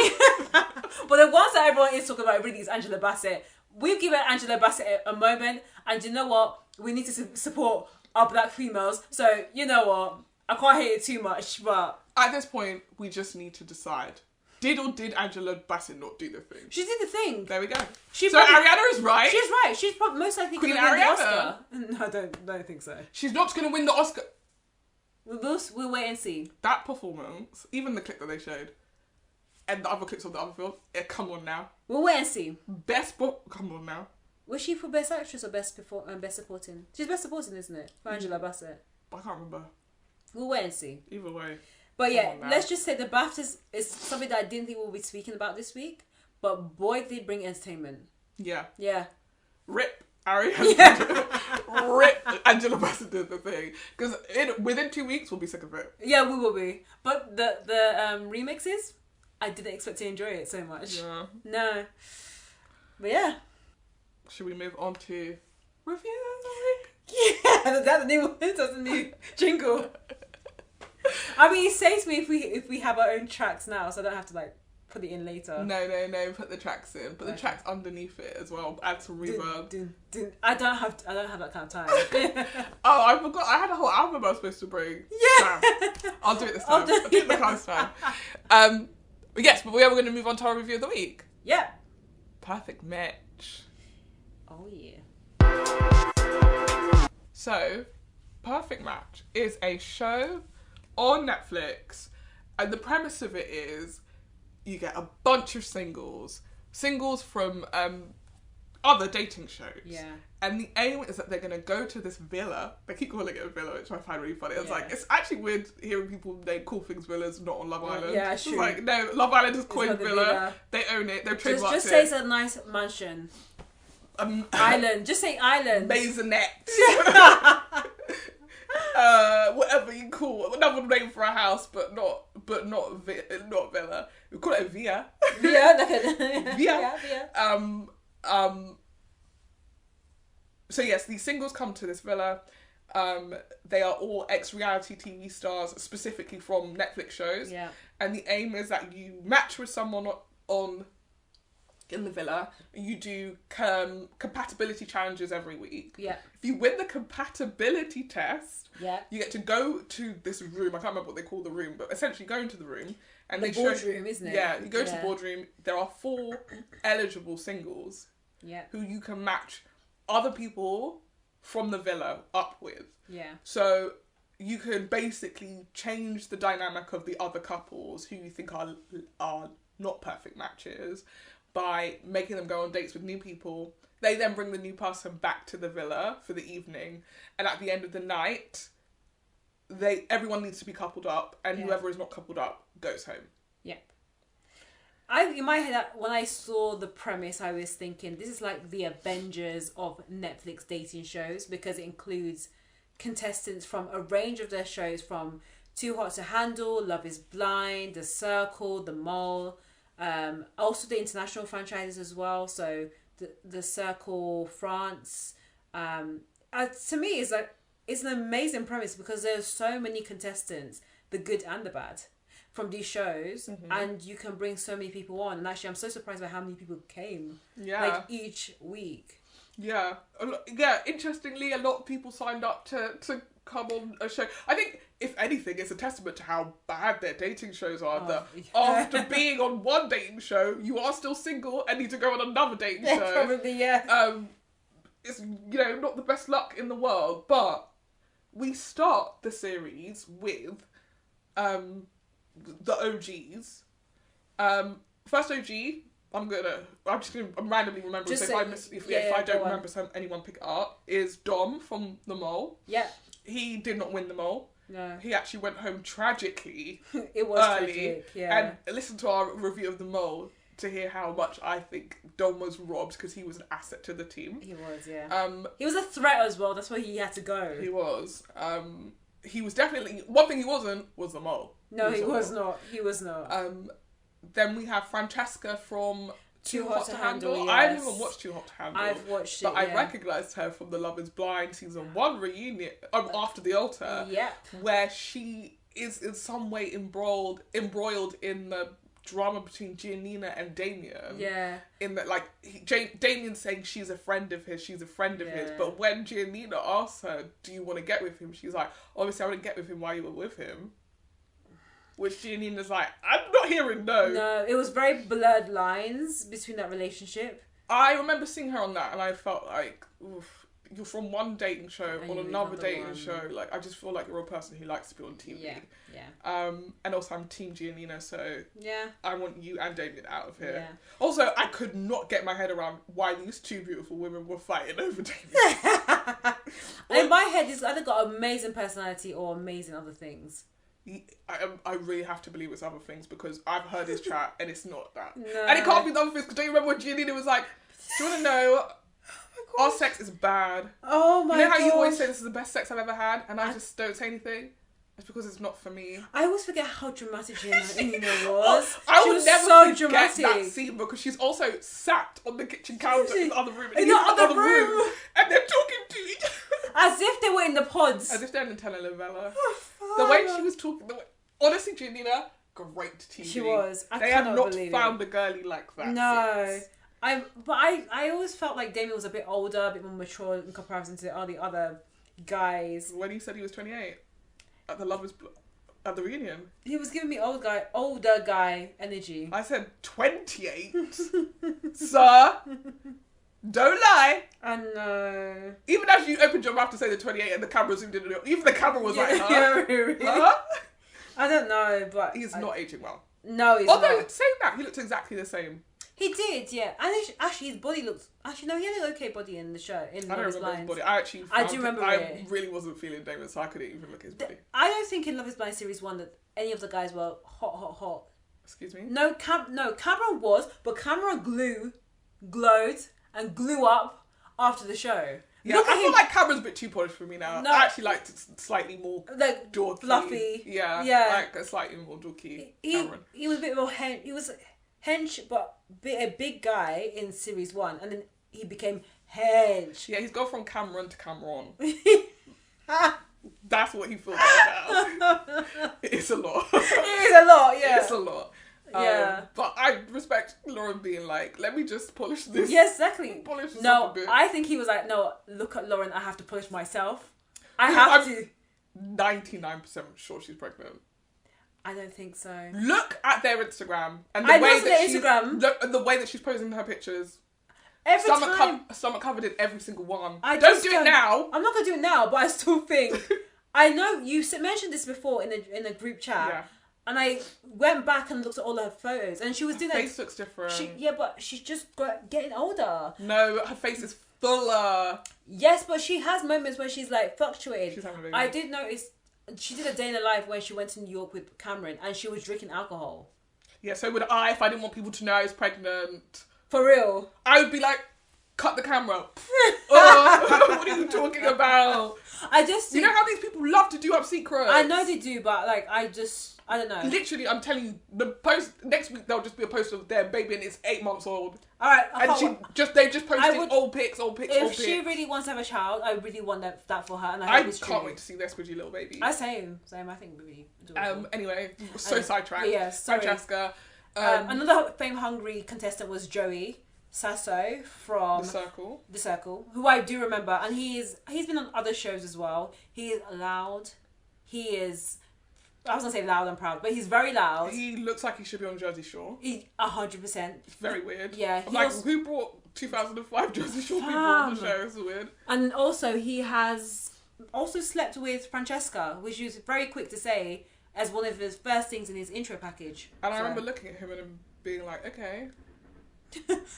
but the ones that everyone is talking about really is Angela Bassett. We've given Angela Bassett a moment, and you know what? We need to support our black females. So you know what? I can't hate it too much, but at this point, we just need to decide. Did Angela Bassett not do the thing? She did the thing. There we go. Ariana Ariana is right. She's right. She's probably most likely going to win the Oscar. No, I don't think so. She's not going to win the Oscar. We'll wait and see. That performance, even the clip that they showed, and the other clips of the other film, come on now. We'll wait and see. Come on now. Was she for Best Actress or Best Supporting? She's Best Supporting, isn't it? For Angela Bassett. I can't remember. We'll wait and see. Either way. But yeah, let's just say the Baftas is something that I didn't think we'll be speaking about this week. But boy, did they bring entertainment. Yeah. Yeah. Rip Ariana. Yeah. Rip Angela Bassett did the thing. Because within 2 weeks, we'll be sick of it. Yeah, we will be. But the remixes, I didn't expect to enjoy it so much. Yeah. No. But yeah. Should we move on to review? Yeah, that's a new jingle. I mean, it saves me if we have our own tracks now, so I don't have to like put it in later. No. Put the tracks in. Put the tracks underneath it as well. Add some reverb. I don't have that kind of time. Oh, I forgot. I had a whole album I was supposed to bring. Yeah. Damn. I'll do it this time. I'll do it the next time. Yes, but we are going to move on to our review of the week. Yeah. Perfect Match. Oh yeah. So, Perfect Match is a show on Netflix, and the premise of it is you get a bunch of singles from other dating shows. Yeah. And the aim is that they're going to go to this villa. They keep calling it a villa, which I find really funny. It's like, it's actually weird hearing people call things villas, not on Love Island. Yeah, it's true. It's like, no, Love Island is coined villa. They own it. They've trademarked it. Just say it's a nice mansion. Island. Just say island. Maisonette. Whatever you call it. Another name for a house, but not villa. We call it a villa. Villa. So yes, these singles come to this villa. They are all ex-reality TV stars, specifically from Netflix shows. Yeah. And the aim is that you match with someone in the villa. You do compatibility challenges every week. Yeah. If you win the compatibility test, you get to go to this room. I can't remember what they call the room, but essentially go into the room and the boardroom, isn't it? Yeah, you go to the boardroom. There are 4 eligible singles. Yeah. Who you can match other people from the villa up with. Yeah. So you can basically change the dynamic of the other couples who you think are not perfect matches by making them go on dates with new people. They then bring the new person back to the villa for the evening, and at the end of the night, everyone needs to be coupled up, and whoever is not coupled up goes home. Yep. In my head, when I saw the premise, I was thinking this is like the Avengers of Netflix dating shows, because it includes contestants from a range of their shows, from Too Hot to Handle, Love is Blind, The Circle, The Mole, also the international franchises as well. So the Circle France. To me, it's an amazing premise because there's so many contestants, the good and the bad, from these shows, and you can bring so many people on. And actually, I'm so surprised by how many people came. Like each week. Yeah. Interestingly, a lot of people signed up to come on a show. I think, if anything, it's a testament to how bad their dating shows are. That after being on one dating show, you are still single and need to go on another dating show. Probably, yeah. It's, not the best luck in the world, but we start the series with the OGs. First OG, I'm randomly remembering. So if I don't remember anyone pick it up, is Dom from The Mole. Yeah. he did not win the mole. No. He actually went home tragically. It was early, tragic, yeah. And listen to our review of the mole to hear how much I think Dom was robbed because he was an asset to the team. He was, yeah. He was a threat as well. That's why he had to go. He was. He was definitely... One thing he wasn't was the mole. No, he was not. He was not. Then we have Francesca from Too Hot to Handle. Yes. I haven't even watched Too Hot to Handle. I've watched it, but I recognised her from the Love is Blind season 1 reunion, After the Altar. Yep. Where she is in some way embroiled in the drama between Giannina and Damien. Yeah. In that, like, Damien's saying she's a friend of his, but when Giannina asks her, do you want to get with him? She's like, obviously I wouldn't get with him while you were with him. Which Giannina's like, I'm not hearing no. No, it was very blurred lines between that relationship. I remember seeing her on that and I felt like, oof, you're from one dating show on another dating show. Like, I just feel like you're a person who likes to be on TV. Yeah. And also I'm Team Giannina, so yeah, I want you and Damien out of here. Yeah. Also, I could not get my head around why these two beautiful women were fighting over Damien. In my head, he's either got amazing personality or amazing other things. I really have to believe it's other things because I've heard his chat and it's not that. No. And it can't be the other things because don't you remember when Giannina was like, do you want to know, our sex is bad. Oh my god. You know how you always say this is the best sex I've ever had and I just don't say anything? It's because it's not for me. I always forget how dramatic Giannina was. I she would was never so forget dramatic. that scene because she's also sat on the kitchen counter in the other room. In the other room. And they're talking to each other. As if they were in the pods. As if they're in a telenovela. The way she was talking... Honestly, Giannina, great TV. She was. They have not found a girlie like that. No. I always felt like Damien was a bit older, a bit more mature in comparison to all the other guys. When he said he was 28 at at the reunion, he was giving me older guy energy. I said 28, sir. Don't lie. I know. Even as you opened your mouth to say the 28 and the camera zoomed in, even the camera was like, huh? Yeah, really. Huh? I don't know, but he's not aging well. No, he's Although, not. saying that, he looks exactly the same. He did, yeah. And actually, his body looks... Actually, no, he had an okay body in the show. I don't remember his body. I do remember I really wasn't feeling Damon, so I couldn't even look at his body. I don't think in Love is Blind Series 1 that any of the guys were hot. Excuse me? No, Cameron was, but Cameron glowed and glue up after the show. Yeah, I feel like Cameron's a bit too polished for me now. No, I actually liked slightly more like dorky. Fluffy. Yeah, like a slightly more dorky Cameron. He was a bit more he was hench, but a big guy in Series 1, and then he became hench. Yeah, he's gone from Cameron to Cameron. That's what he feels like now. It's a lot. It is a lot, yeah. It's a lot. Yeah. But I respect Lauren being like, let me just polish this. Yes, exactly. Polish this no, up a bit. I think he was like, no, look at Lauren, I have to polish myself. I'm to. 99% sure she's pregnant. I don't think so. Look at their Instagram and the way that she's posing her pictures. Stomach covered in every single one. Don't do it now. I'm not gonna do it now, but I still think. I know you mentioned this before in a group chat. Yeah. And I went back and looked at all her photos, and she was doing her face looks different. But she's just getting older. No, her face is fuller. Yes, but she has moments where she's like fluctuated. She's having a baby. I did notice she did a day in her life when she went to New York with Cameron, and she was drinking alcohol. Yeah, so would I if I didn't want people to know I was pregnant. For real. I would be like, cut the camera. What are you talking about? You know how these people love to do up secrets? I know they do, but like I don't know. Literally, I'm telling you, the post next week there'll just be a post of their baby and it's 8 months old. All right, and they just posted old pics. If she really wants to have a child, I really want that for her, and I can't wait to see their squidgy little baby. Same. I think we do. Anyway, so sidetracked. Yeah, sorry. Francesca. Another fame-hungry contestant was Joey Sasso from The Circle, who I do remember, and he's been on other shows as well. He is loud. He is. I was gonna say loud and proud, but he's very loud. He looks like he should be on Jersey Shore. 100%. It's very weird. Yeah. I'm like, who brought 2005 Jersey Shore people on the show? It's weird. And also, he has also slept with Francesca, which he was very quick to say as one of his first things in his intro package. And I remember looking at him and being like, okay.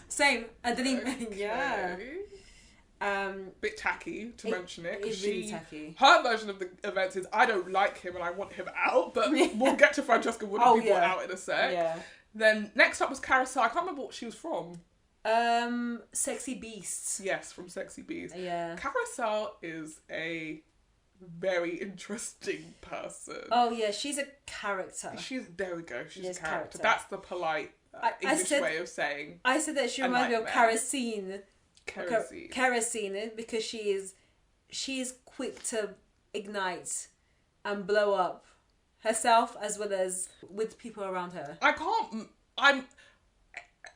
Same. And then he... Yeah. Bit tacky to mention it. It's really tacky. Her version of the events is, I don't like him and I want him out, but we'll get to Francesca wouldn't be brought out in a sec. Yeah. Then next up was Carousel. I can't remember what she was from. Sexy Beasts. Yes, from Sexy Beasts. Yeah. Carousel is a very interesting person. Oh yeah, she's a character. There we go. She's a character. That's the polite English way of saying. I said that she reminds me of Kerosene. Kerosene, because she is quick to ignite and blow up herself as well as with people around her. I'm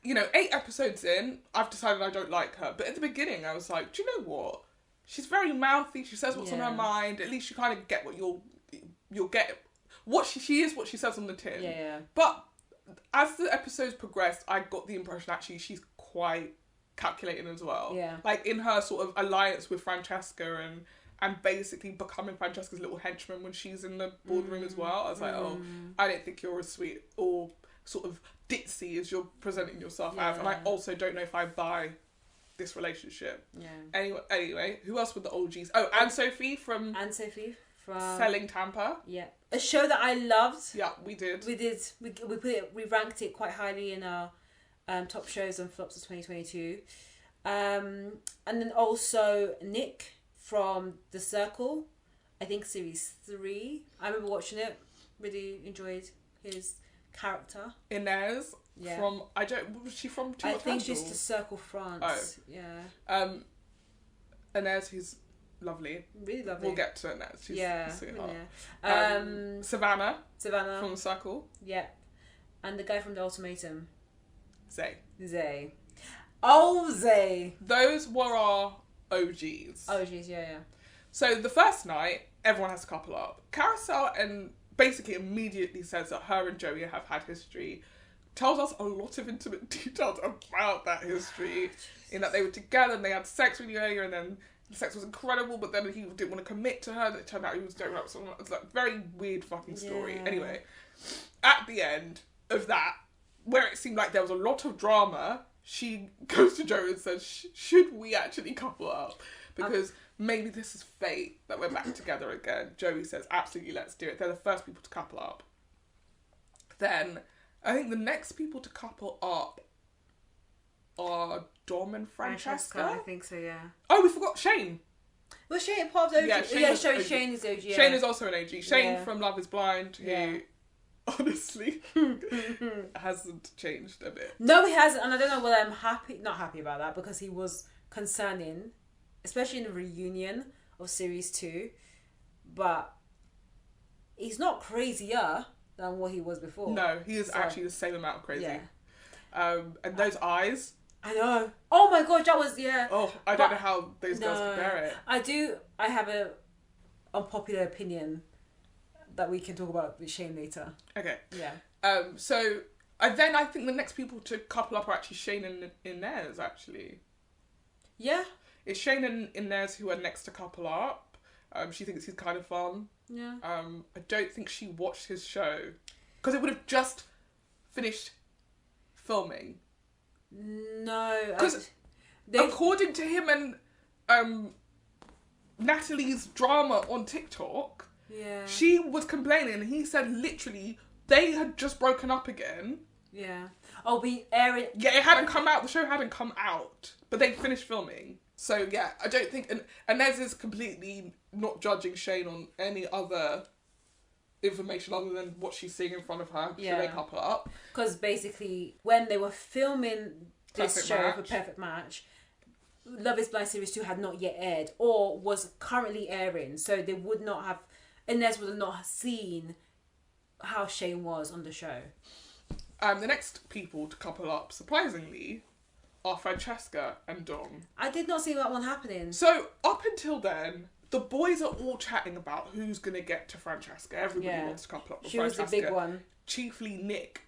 8 episodes in, I've decided I don't like her. But at the beginning, I was like, do you know what? She's very mouthy. She says what's on her mind. At least you kind of get what you'll get. What she is, what she says on the tin. Yeah. But as the episodes progressed, I got the impression actually she's quite calculating as well. Yeah. Like in her sort of alliance with Francesca and basically becoming Francesca's little henchman when she's in the boardroom as well. I was like, oh, I don't think you're as sweet or sort of ditzy as you're presenting yourself as. And I also don't know if I buy this relationship. Yeah. Anyway, who else were the OGs? Oh, Anne-Sophie from Selling Tampa. Yeah. A show that I loved. Yeah, we did. We ranked it quite highly in our top shows and flops of 2022. And then also Nick from The Circle. I think series 3. I remember watching it. Really enjoyed his character. Inez. Yeah. Was she from Too I Much think Handle? she's The Circle France. Oh. Yeah. Inez, who's lovely. Really lovely. We'll get to Inez. She's a sweetheart. Yeah. Savannah from The Circle. Yeah. And the guy from The Ultimatum. Zay. Oh, Zay. Those were our OGs. OGs, yeah. So the first night, everyone has to couple up. Carousel and basically immediately says that her and Joey have had history. Tells us a lot of intimate details about that history. In that they were together and they had sex really earlier and then the sex was incredible, but then he didn't want to commit to her. It turned out he was doing up someone. It's like a very weird fucking story. Yeah. Anyway, at the end of that, where it seemed like there was a lot of drama, she goes to Joey and says, should we actually couple up? Because maybe this is fate that we're back together again. Joey says, absolutely, let's do it. They're the first people to couple up. Then, I think the next people to couple up are Dom and Francesca. I think so, yeah. Oh, we forgot Shane. Was Shane part of the OG? Shane is OG. Yeah. Shane is also an OG. Shane from Love is Blind, who honestly hasn't changed a bit. No, he hasn't, and I don't know whether I'm not happy about that, because he was concerning, especially in the reunion of series 2, but he's not crazier than what he was before. No, he is actually the same amount of crazy. Yeah. And those eyes. I know. Oh my god, that was Oh, I don't know how those girls compare it. I have a unpopular opinion that we can talk about with Shane later. Okay. Yeah. So I think the next people to couple up are actually Shane and Inez, actually. Yeah. It's Shane and Inez who are next to couple up. She thinks he's kind of fun. Yeah. I don't think she watched his show because it would have just finished filming. No. Because according to him and Natalie's drama on TikTok, she was complaining and he said literally they had just broken up again. Yeah. Oh, we air it. Yeah, it hadn't come out. The show hadn't come out, but they finished filming. So yeah, I don't think Inez is completely not judging Shane on any other information other than what she's seeing in front of her. Should they couple up? Because basically, when they were filming this show for Perfect Match, Love is Blind Series 2 had not yet aired or was currently airing, so they would not have. Inez would have not seen how Shane was on the show. The next people to couple up, surprisingly, are Francesca and Dom. I did not see that one happening. So, up until then, the boys are all chatting about who's going to get to Francesca. Everybody wants to couple up with Francesca. She was the big one. Chiefly Nick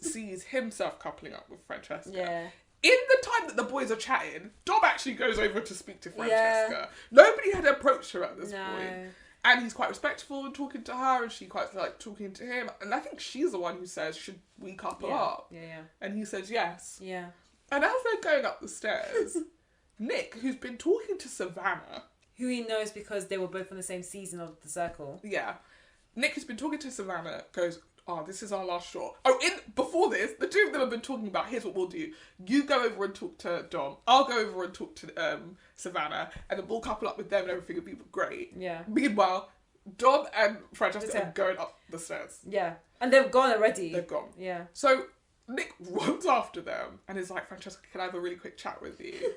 sees himself coupling up with Francesca. Yeah. In the time that the boys are chatting, Dom actually goes over to speak to Francesca. Yeah. Nobody had approached her at this point. And he's quite respectful in talking to her, and she quite like talking to him. And I think she's the one who says, should we couple up? Yeah. And he says yes. Yeah. And as they're going up the stairs, Nick, who's been talking to Savannah, who he knows because they were both on the same season of The Circle. Yeah. Nick, who's been talking to Savannah, goes, oh, this is our last straw. Oh, before this, the two of them have been talking about, here's what we'll do. You go over and talk to Dom. I'll go over and talk to Savannah. And then we'll couple up with them and everything will be great. Yeah. Meanwhile, Dom and Francesca are going up the stairs. Yeah. And they've gone already. They've gone. Yeah. So Nick runs after them and is like, Francesca, can I have a really quick chat with you?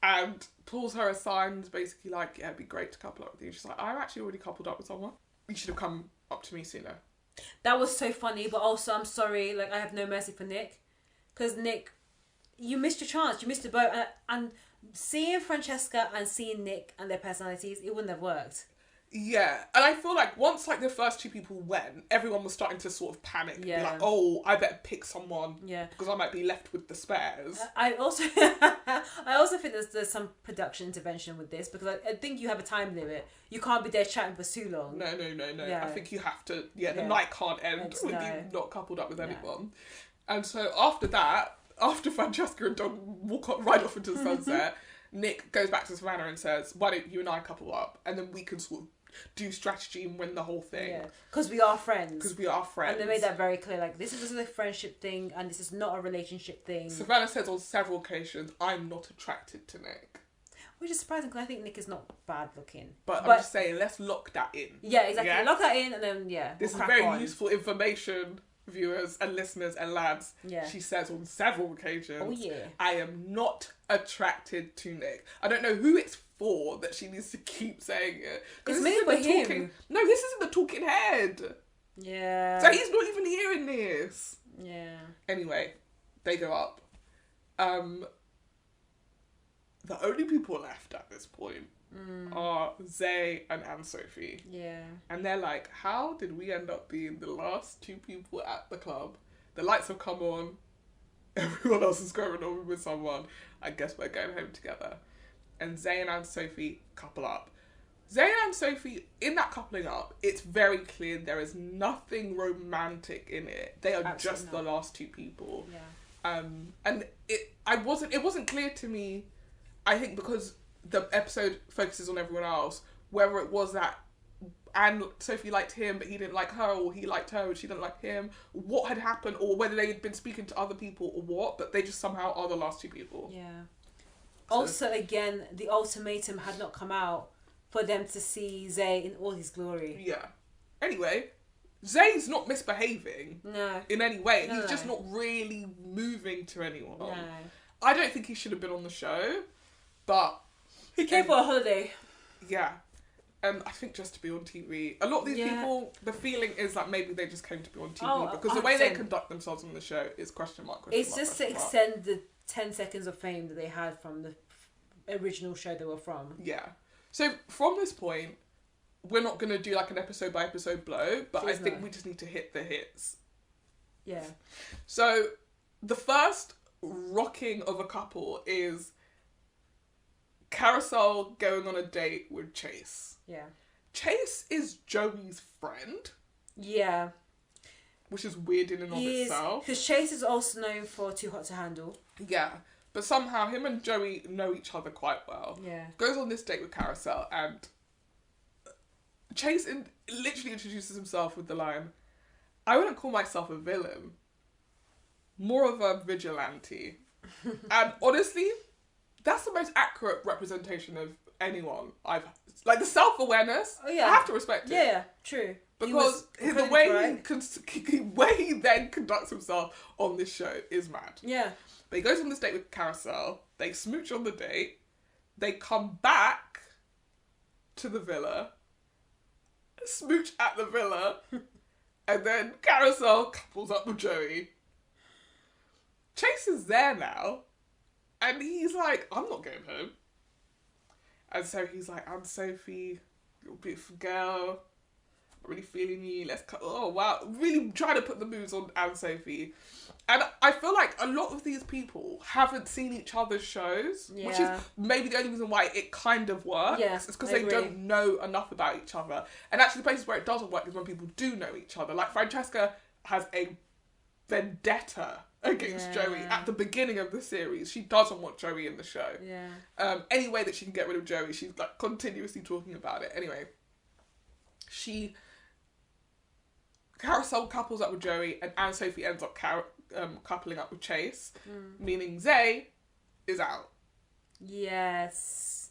And pulls her aside and is basically like, yeah, it'd be great to couple up with you. She's like, I'm actually already coupled up with someone. You should have come up to me sooner. That was so funny, but also I'm sorry, like, I have no mercy for Nick. Because Nick, you missed your chance. You missed the boat. And seeing Francesca and seeing Nick and their personalities, it wouldn't have worked. Yeah, and I feel like once like the first two people went, everyone was starting to sort of panic. Yeah. Be like, oh, I better pick someone. Yeah. Because I might be left with the spares. I also think there's some production intervention with this, because I think you have a time limit. You can't be there chatting for too long. No. Yeah. I think you have to. Yeah, the night can't end with you not coupled up with anyone. And so after that, after Francesca and Dom ride off into the sunset, Nick goes back to Savannah and says, why don't you and I couple up, and then we can sort of do strategy and win the whole thing. Yeah, because we are friends. And they made that very clear, like, this is a friendship thing and this is not a relationship thing. Savannah says on several occasions, I'm not attracted to Nick. Which is surprising, because I think Nick is not bad looking. But I'm just saying, let's lock that in. Yeah, exactly. Yeah? Lock that in and then, This is very useful information, viewers and listeners and lads. Yeah. She says on several occasions, oh yeah, I am not attracted to Nick. I don't know who it's for that she needs to keep saying it. It's maybe for him. No, this isn't the talking head. Yeah. So he's not even hearing this. Yeah. Anyway, they go up. The only people left at this point are Zay and Anne-Sophie. Yeah. And they're like, how did we end up being the last two people at the club? The lights have come on. Everyone else is going on with someone. I guess we're going home together. And Zay and Anne-Sophie couple up. Zay and Anne-Sophie, in that coupling up, it's very clear there is nothing romantic in it. They are just the last two people. Yeah. And it wasn't clear to me, I think because the episode focuses on everyone else, whether it was that Sophie liked him but he didn't like her, or he liked her and she didn't like him, what had happened, or whether they had been speaking to other people or what, but they just somehow are the last two people. Yeah. So, also, again, the ultimatum had not come out for them to see Zay in all his glory. Yeah. Anyway, Zay's not misbehaving. No. In any way. He's just not really moving to anyone. No. I don't think he should have been on the show, but he came for a holiday. Yeah. I think just to be on TV. A lot of these people, the feeling is that maybe they just came to be on TV because the way they conduct themselves on the show is question mark. It's just to extend the 10 seconds of fame that they had from the original show they were from. Yeah. So from this point, we're not going to do like an episode by episode blow, but I think we just need to hit the hits. Yeah. So the first rocking of a couple is Carousel going on a date with Chase. Yeah. Chase is Joey's friend. Yeah. Which is weird in and of itself. Because Chase is also known for Too Hot to Handle. Yeah. But somehow him and Joey know each other quite well. Yeah. Goes on this date with Carousel and Chase literally introduces himself with the line, I wouldn't call myself a villain. More of a vigilante. And honestly, that's the most accurate representation of anyone I've... Like, the self-awareness, I have to respect it. Yeah, true. Because the way he then conducts himself on this show is mad. Yeah. But he goes on this date with Carousel. They smooch on the date. They come back to the villa. Smooch at the villa. And then Carousel couples up with Joey. Chase is there now. And he's like, I'm not going home. And so he's like, I'm Sophie. You're a beautiful girl. I'm really feeling you. Let's cut. Oh, wow. Really trying to put the moves on Anne-Sophie. And I feel like a lot of these people haven't seen each other's shows, which is maybe the only reason why it kind of works. Yeah, it's because they don't know enough about each other. And actually the places where it doesn't work is when people do know each other. Like Francesca has a vendetta against Joey at the beginning of the series. She doesn't want Joey in the show. Yeah. Any way that she can get rid of Joey, she's like continuously talking about it. Anyway, Carousel couples up with Joey, and Anne-Sophie ends up coupling up with Chase, meaning Zay is out. Yes.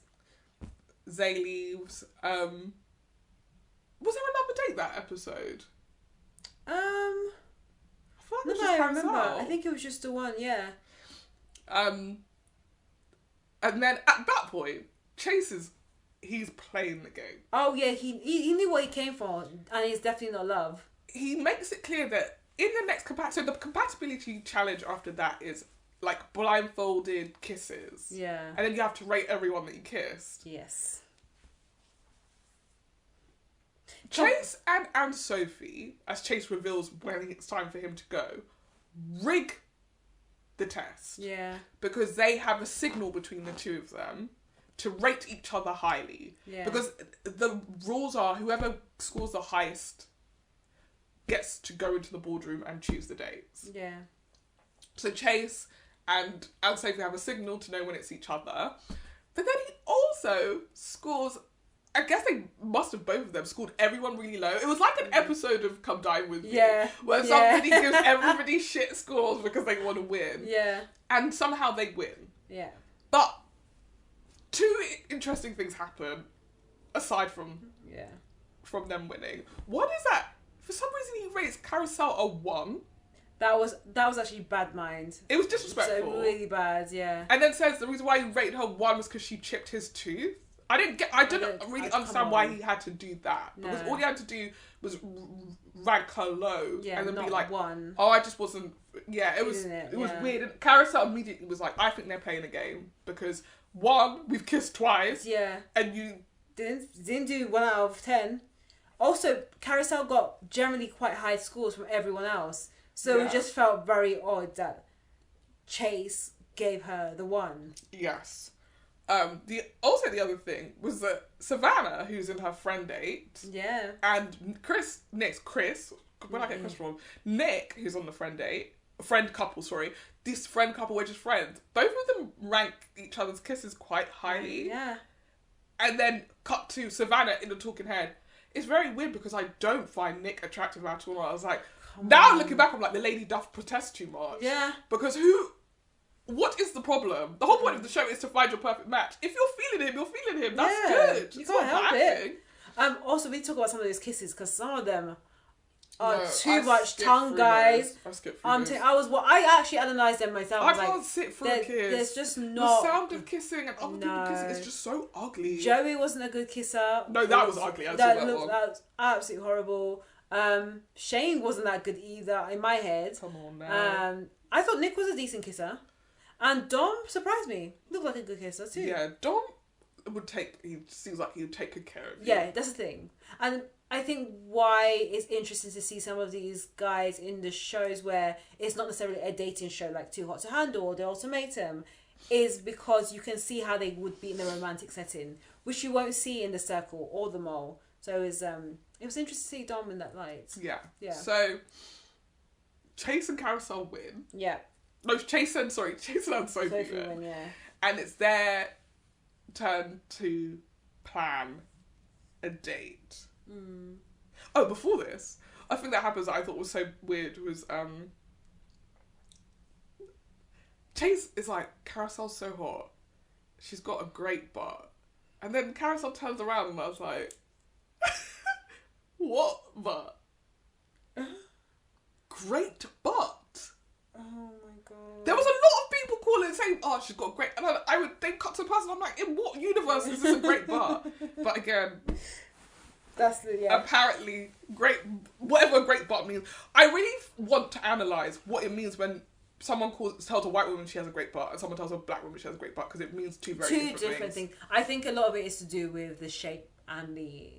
Zay leaves. Was there another date that episode? I feel like I remember. I think it was just the one, yeah. And then at that point, Chase he's playing the game. Oh yeah, he knew where he came from, and he's definitely not love. He makes it clear that in the next so the compatibility challenge after that is like blindfolded kisses. Yeah. And then you have to rate everyone that you kissed. Yes. Chase and Anne-Sophie, as Chase reveals when it's time for him to go, rig the test. Yeah. Because they have a signal between the two of them to rate each other highly. Yeah. Because the rules are whoever scores the highest gets to go into the boardroom and choose the dates. Yeah. So Chase and Anne-Sophie have a signal to know when it's each other. But then he also scores... I guess they must have both of them scored everyone really low. It was like an episode of Come Dine With Me. Yeah. Where somebody gives everybody shit scores because they want to win. Yeah. And somehow they win. Yeah. But two interesting things happen aside from them winning. One is that for some reason he rates Carousel a 1. That was actually bad mind. It was disrespectful. So really bad, yeah. And then says the reason why he rated her 1 was because she chipped his tooth. I didn't really understand why he had to do that. Because all he had to do was rank her low. Yeah, and then not be like, 1. oh, I just wasn't... Yeah, it was weird. And Carousel immediately was like, I think they're playing a game. Because 1, we've kissed twice. Yeah. And you... Didn't do 1 out of 10. Also, Carousel got generally quite high scores from everyone else. So it just felt very odd that Chase gave her the 1. Yes. The other thing was that Savannah, who's in her friend date, and Nick, who's on the friend couple, this friend couple were just friends. Both of them rank each other's kisses quite highly. Yeah. And then cut to Savannah in the talking head. It's very weird because I don't find Nick attractive at all. I was like, looking back, I'm like, the lady doth protest too much. Yeah. Because what is the problem? The whole point of the show is to find your perfect match. If you're feeling him, you're feeling him. That's good. You can't help it. Also, we talk about some of those kisses because some of them are too much tongue, guys. I skipped through those. I actually analysed them myself. I can't sit through a kiss. There's just not... The sound of kissing and other people kissing is just so ugly. Joey wasn't a good kisser. No, that was ugly. That was absolutely horrible. Shane wasn't that good either in my head. Come on now. I thought Nick was a decent kisser. And Dom surprised me. Looked like a good kisser too. Yeah, Dom seems like he would take good care of you. Yeah, that's the thing. And I think why it's interesting to see some of these guys in the shows where it's not necessarily a dating show like Too Hot to Handle or The Ultimatum is because you can see how they would be in a romantic setting, which you won't see in The Circle or The Mole. So it was interesting to see Dom in that light. Yeah. Yeah. So Chase and Carousel win. Yeah. No, Chase and Sophie win. Yeah. And it's their turn to plan a date. Oh, before this, I think that happens that I thought was so weird was Chase is like, Carousel's so hot. She's got a great butt. And then Carousel turns around and I was like, what butt? Great butt. Oh my god. There was a lot of people calling saying, oh, she's got a great... And they cut to the person, I'm like, in what universe is this a great butt? But again... That's apparently, whatever great butt means. I really want to analyse what it means when someone tells a white woman she has a great butt and someone tells a black woman she has a great butt because it means two different things. I think a lot of it is to do with the shape and the...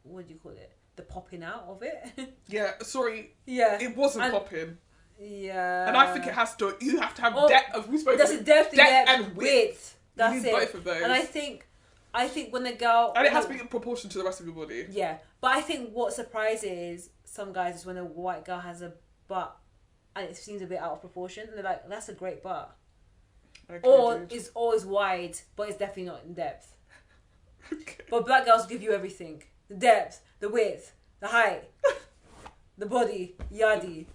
What do you call it? The popping out of it. Yeah, sorry. Yeah. It wasn't popping. Yeah. And I think it has to... You have to have depth. We spoke There's a depth and width. That's you need both of those. And I think when the girl... And it has to be in proportion to the rest of your body. Yeah. But I think what surprises some guys is when a white girl has a butt and it seems a bit out of proportion. And they're like, that's a great butt. Okay, Or dude. it's always wide, but it's definitely not in depth. Okay. But black girls give you everything. The depth, the width, the height, the body, yadi.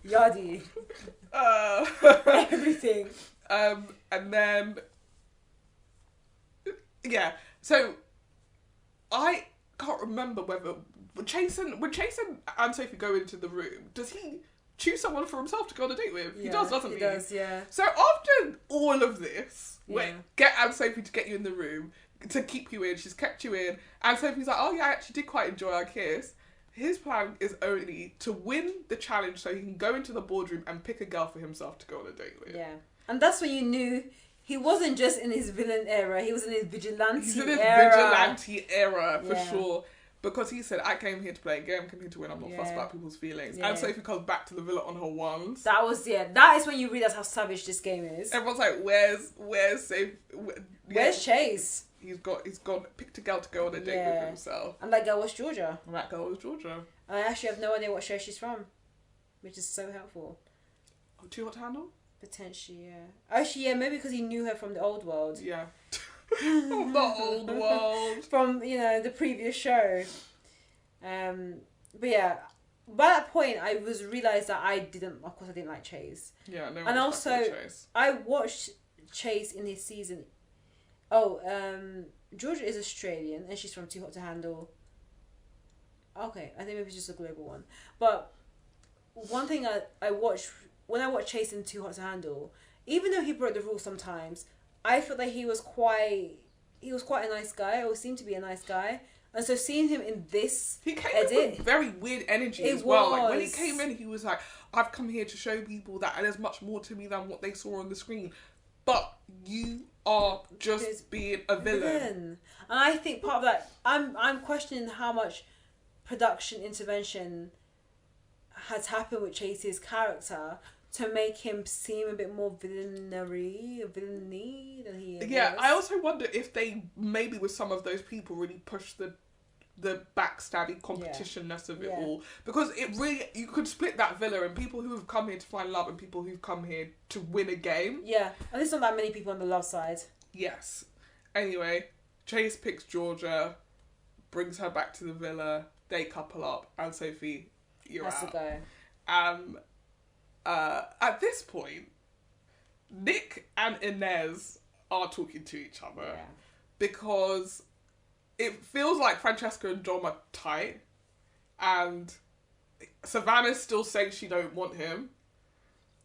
Everything. And then, yeah. So, I can't remember whether when Chase and Sophie go into the room, does he choose someone for himself to go on a date with? He does, doesn't he? He does, yeah. So after all of this, Yeah. get Anne Sophie to get you in the room, to keep you in, she's kept you in, and Sophie's like, oh yeah, I actually did quite enjoy our kiss. His plan is only to win the challenge so he can go into the boardroom and pick a girl for himself to go on a date with. Yeah. And that's when you knew he wasn't just in his villain era, he was in his vigilante He's in his era. vigilante era, for Yeah. sure. Because he said, I came here to play a game, I came here to win, I'm not fussed about people's feelings. Yeah. And Sophie comes back to the villa on her ones. That is when you realise how savage this game is. Everyone's like, where's Sophie? Where's Chase? He's gone, picked a girl to go on a date with himself. And that girl was Georgia. And that girl was Georgia. And I actually have no idea what show she's from, which is so helpful. Oh, Too Hot to Handle? Potentially, yeah. Actually, yeah, maybe because he knew her from the old world. Yeah. The old world. From, the previous show. But yeah, by that point, I realised that I didn't like Chase. Yeah, no. And also, Chase. I watched Chase in his season. Oh, Georgia is Australian and she's from Too Hot to Handle. Okay, I think maybe it's just a global one. But one thing I watched, when I watched Chase in Too Hot to Handle, even though he broke the rules sometimes, I felt like he was quite a nice guy, or seemed to be a nice guy. And so seeing him in this he came edit, in with very weird energy as well. Like when he came in, he was like, I've come here to show people that there's much more to me than what they saw on the screen. But you are just being a villain. And I think part of that, I'm questioning how much production intervention has happened with Chase's character to make him seem a bit more villainy than he is. Yeah, I also wonder if they, maybe with some of those people, really pushed the backstabby competitionness of it all. Because it really, you could split that villa and people who have come here to find love and people who've come here to win a game. Yeah, and there's not that many people on the love side. Yes. Anyway, Chase picks Georgia, brings her back to the villa, they couple up, and Sophie, you're Has out. to go. At this point, Nick and Inez are talking to each other because it feels like Francesca and Dom are tight, and Savannah's still saying she don't want him,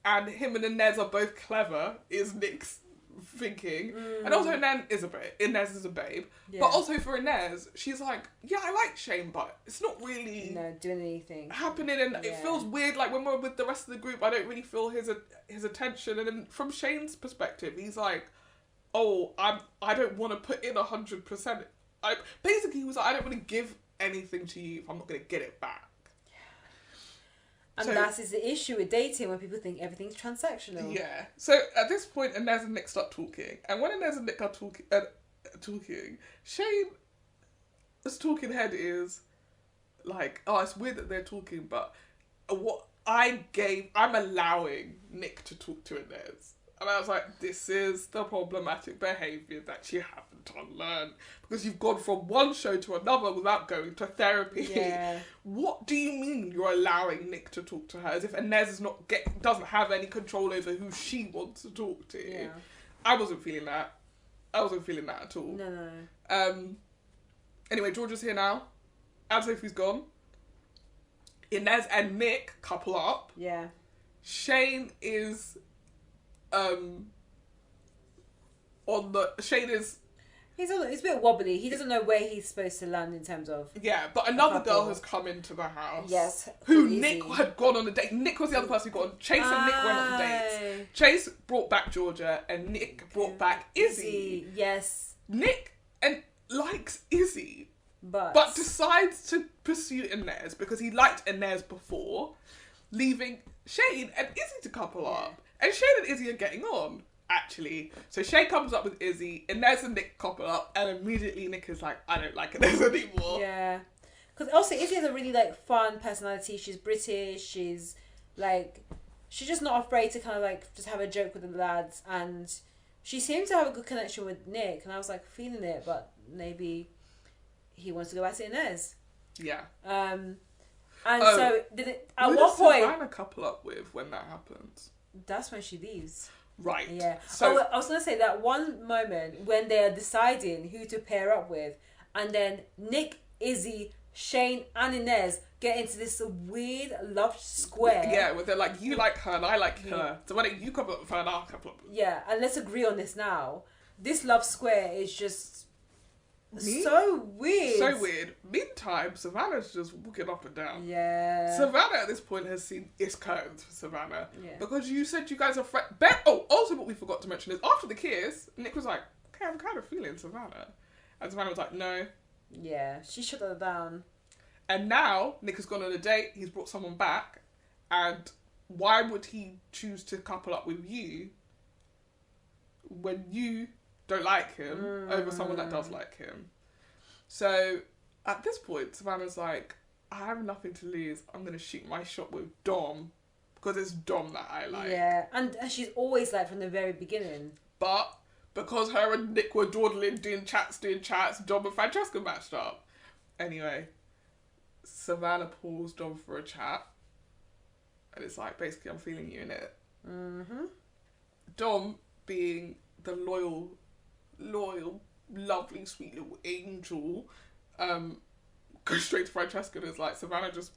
and him and Inez are both clever, is Nick's thinking. And also Inez is a babe. But also for Inez, she's like, yeah, I like Shane, but it's not really doing anything happening, and it feels weird. Like when we're with the rest of the group, I don't really feel his attention. And then from Shane's perspective, he's like, oh, I don't want to put in 100%. Basically, he was like, I don't want to give anything to you if I'm not going to get it back. And that is the issue with dating, when people think everything's transactional. Yeah. So at this point, Inez and Nick start talking. And when Inez and Nick are talking, Shane's talking head is like, oh, it's weird that they're talking, but I'm allowing Nick to talk to Inez. And I was like, this is the problematic behaviour that you haven't unlearned. Because you've gone from one show to another without going to therapy. Yeah. What do you mean you're allowing Nick to talk to her? As if Inez doesn't have any control over who she wants to talk to. Yeah. I wasn't feeling that. I wasn't feeling that at all. No. Anyway, Georgia's here now. Anne Sophie's gone. Inez and Nick couple up. Yeah. Shane is... He's a bit wobbly. He doesn't know where he's supposed to land in terms of... Yeah, but another girl has come into the house. Yes. Who Nick had gone on a date. Nick was the other person who got on. Chase and Nick went on dates. Chase brought back Georgia and Nick brought back Izzy. Yes. Nick likes Izzy. But decides to pursue Inez because he liked Inez before, leaving Shane and Izzy to couple up. And Shane and Izzy are getting on, actually. So Shane comes up with Izzy, Inez and Nick couple up, and immediately Nick is like, I don't like Inez anymore. Yeah. Because also Izzy has a really, fun personality. She's British. She's, she's just not afraid to kind of like just have a joke with the lads, and she seemed to have a good connection with Nick, and I was like feeling it, but maybe he wants to go back to Inez. Yeah. So did it at what point? Savannah couple up with when that happens? That's when she leaves. Right. Yeah. So I was gonna say that one moment when they're deciding who to pair up with, and then Nick, Izzy, Shane, and Inez get into this weird love square. Yeah, where they're like, you like her and I like her. So why don't you couple up with her and I'll couple up with her? Yeah, and let's agree on this now. This love square is just so weird. So weird. Meantime, Savannah's just walking up and down. Yeah. Savannah at this point has seen its curtains for Savannah. Yeah. Because you said you guys are friends. Also what we forgot to mention is after the kiss, Nick was like, okay, I'm kind of feeling Savannah. And Savannah was like, no. Yeah, she shut her down. And now Nick has gone on a date, he's brought someone back, and why would he choose to couple up with you when you don't like him over someone that does like him? So at this point, Savannah's like, I have nothing to lose. I'm going to shoot my shot with Dom because it's Dom that I like. Yeah, and she's always like from the very beginning. But because her and Nick were dawdling, doing chats, Dom and Francesca matched up. Anyway, Savannah pulls Dom for a chat. And it's like, basically, I'm feeling you in it. Mm-hmm. Dom, being the loyal, lovely, sweet little angel, goes straight to Francesca and is like, Savannah just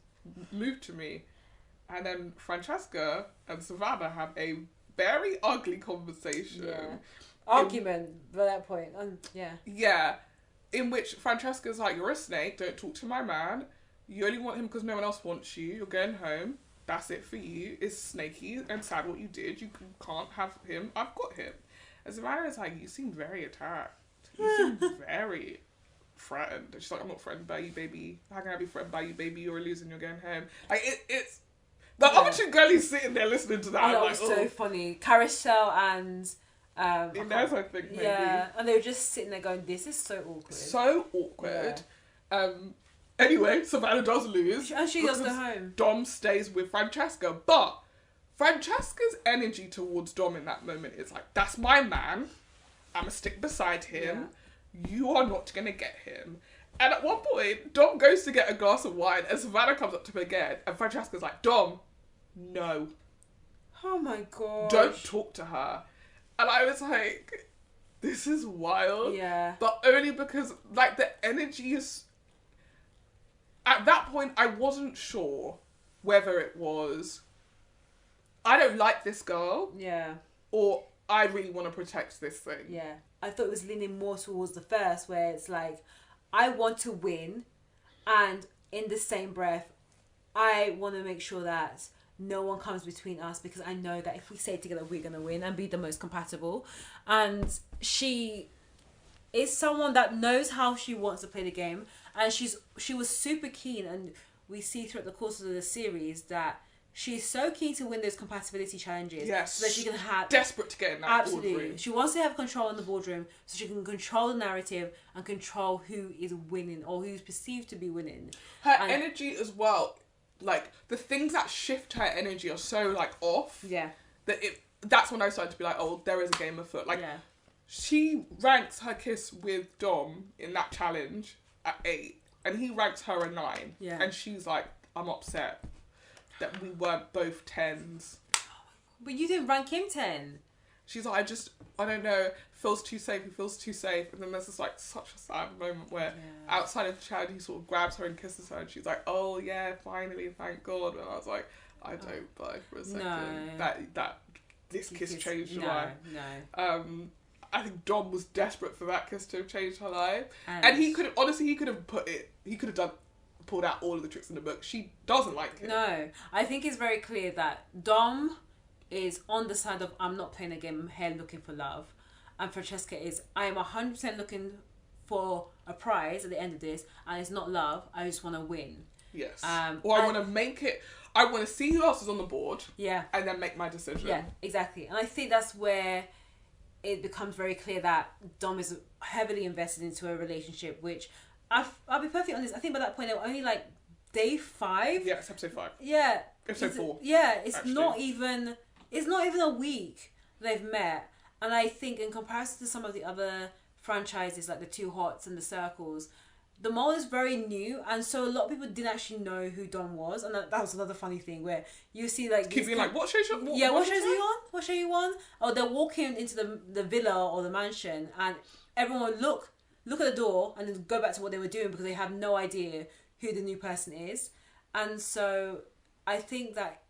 moved to me. And then Francesca and Savannah have a very ugly conversation. Yeah. Argument by that point. Yeah. Yeah. In which Francesca's like, you're a snake, don't talk to my man. You only want him because no one else wants you. You're going home. That's it for you. It's snaky and sad what you did. You can't have him. I've got him. And Savannah is like, you seem very attacked. You seem very threatened. And she's like, I'm not threatened by you, baby. How can I be threatened by you, baby? You're a loser and you're going home. Like, it's... The other two girlies sitting there listening to that. Oh, that was so funny. Carousel and... Inez, I think, maybe. Yeah, and they were just sitting there going, this is so awkward. So awkward. Yeah. Anyway, Savannah does lose. And she does go home. Dom stays with Francesca. But Francesca's energy towards Dom in that moment is like, that's my man. I'm going to stick beside him. Yeah. You are not going to get him. And at one point, Dom goes to get a glass of wine and Savannah comes up to him again. And Francesca's like, Dom, no. Oh my god. Don't talk to her. And I was like, this is wild. Yeah. But only because, like, the energy is... At that point, I wasn't sure whether it was, I don't like this girl. Yeah. Or I really want to protect this thing. Yeah. I thought it was leaning more towards the first, where it's like, I want to win. And in the same breath, I want to make sure that no one comes between us, because I know that if we stay together, we're going to win and be the most compatible. And she is someone that knows how she wants to play the game. And she was super keen, and we see throughout the course of the series that she's so keen to win those compatibility challenges. Yes. So that she can have... Desperate to get in that boardroom. She wants to have control in the boardroom so she can control the narrative and control who is winning or who's perceived to be winning. Her energy as well, like, the things that shift her energy are so, like, off. Yeah. That's when I started to be like, oh, there is a game afoot. Like, she ranks her kiss with Dom in that challenge at 8, and he ranks her a 9. Yeah. And she's like, I'm upset that we weren't both 10s. But you didn't rank him 10. She's like, I don't know, feels too safe, he feels too safe. And then there's this, like, such a sad moment where outside of the challenge, he sort of grabs her and kisses her, and she's like, oh yeah, finally, thank God. And I was like, I don't buy for a second. No. That this kiss changed your no, life. No. I think Dom was desperate for that kiss to have changed her life. And he could have pulled out all of the tricks in the book. She doesn't like him. No. I think it's very clear that Dom is on the side of, I'm not playing a game here looking for love. And Francesca is, I am 100% looking for a prize at the end of this, and it's not love, I just want to win. Yes. Or I want to make it, I want to see who else is on the board. Yeah. And then make my decision. Yeah, exactly. And I think that's where it becomes very clear that Dom is heavily invested into a relationship, which I'll be perfectly honest, I think by that point they were only like day 5. Yeah, it's episode 5. Yeah, Episode 4. Yeah, it's actually. not even a week they've met. And I think in comparison to some of the other franchises, like the Two Hots and the Circles, the mole is very new, and so a lot of people didn't actually know who Don was, and that was another funny thing where you see like keep being like, what show you on? What show are you on? What show are you on? Or they're walking into the villa or the mansion, and everyone would look at the door and then go back to what they were doing because they have no idea who the new person is. And so I think that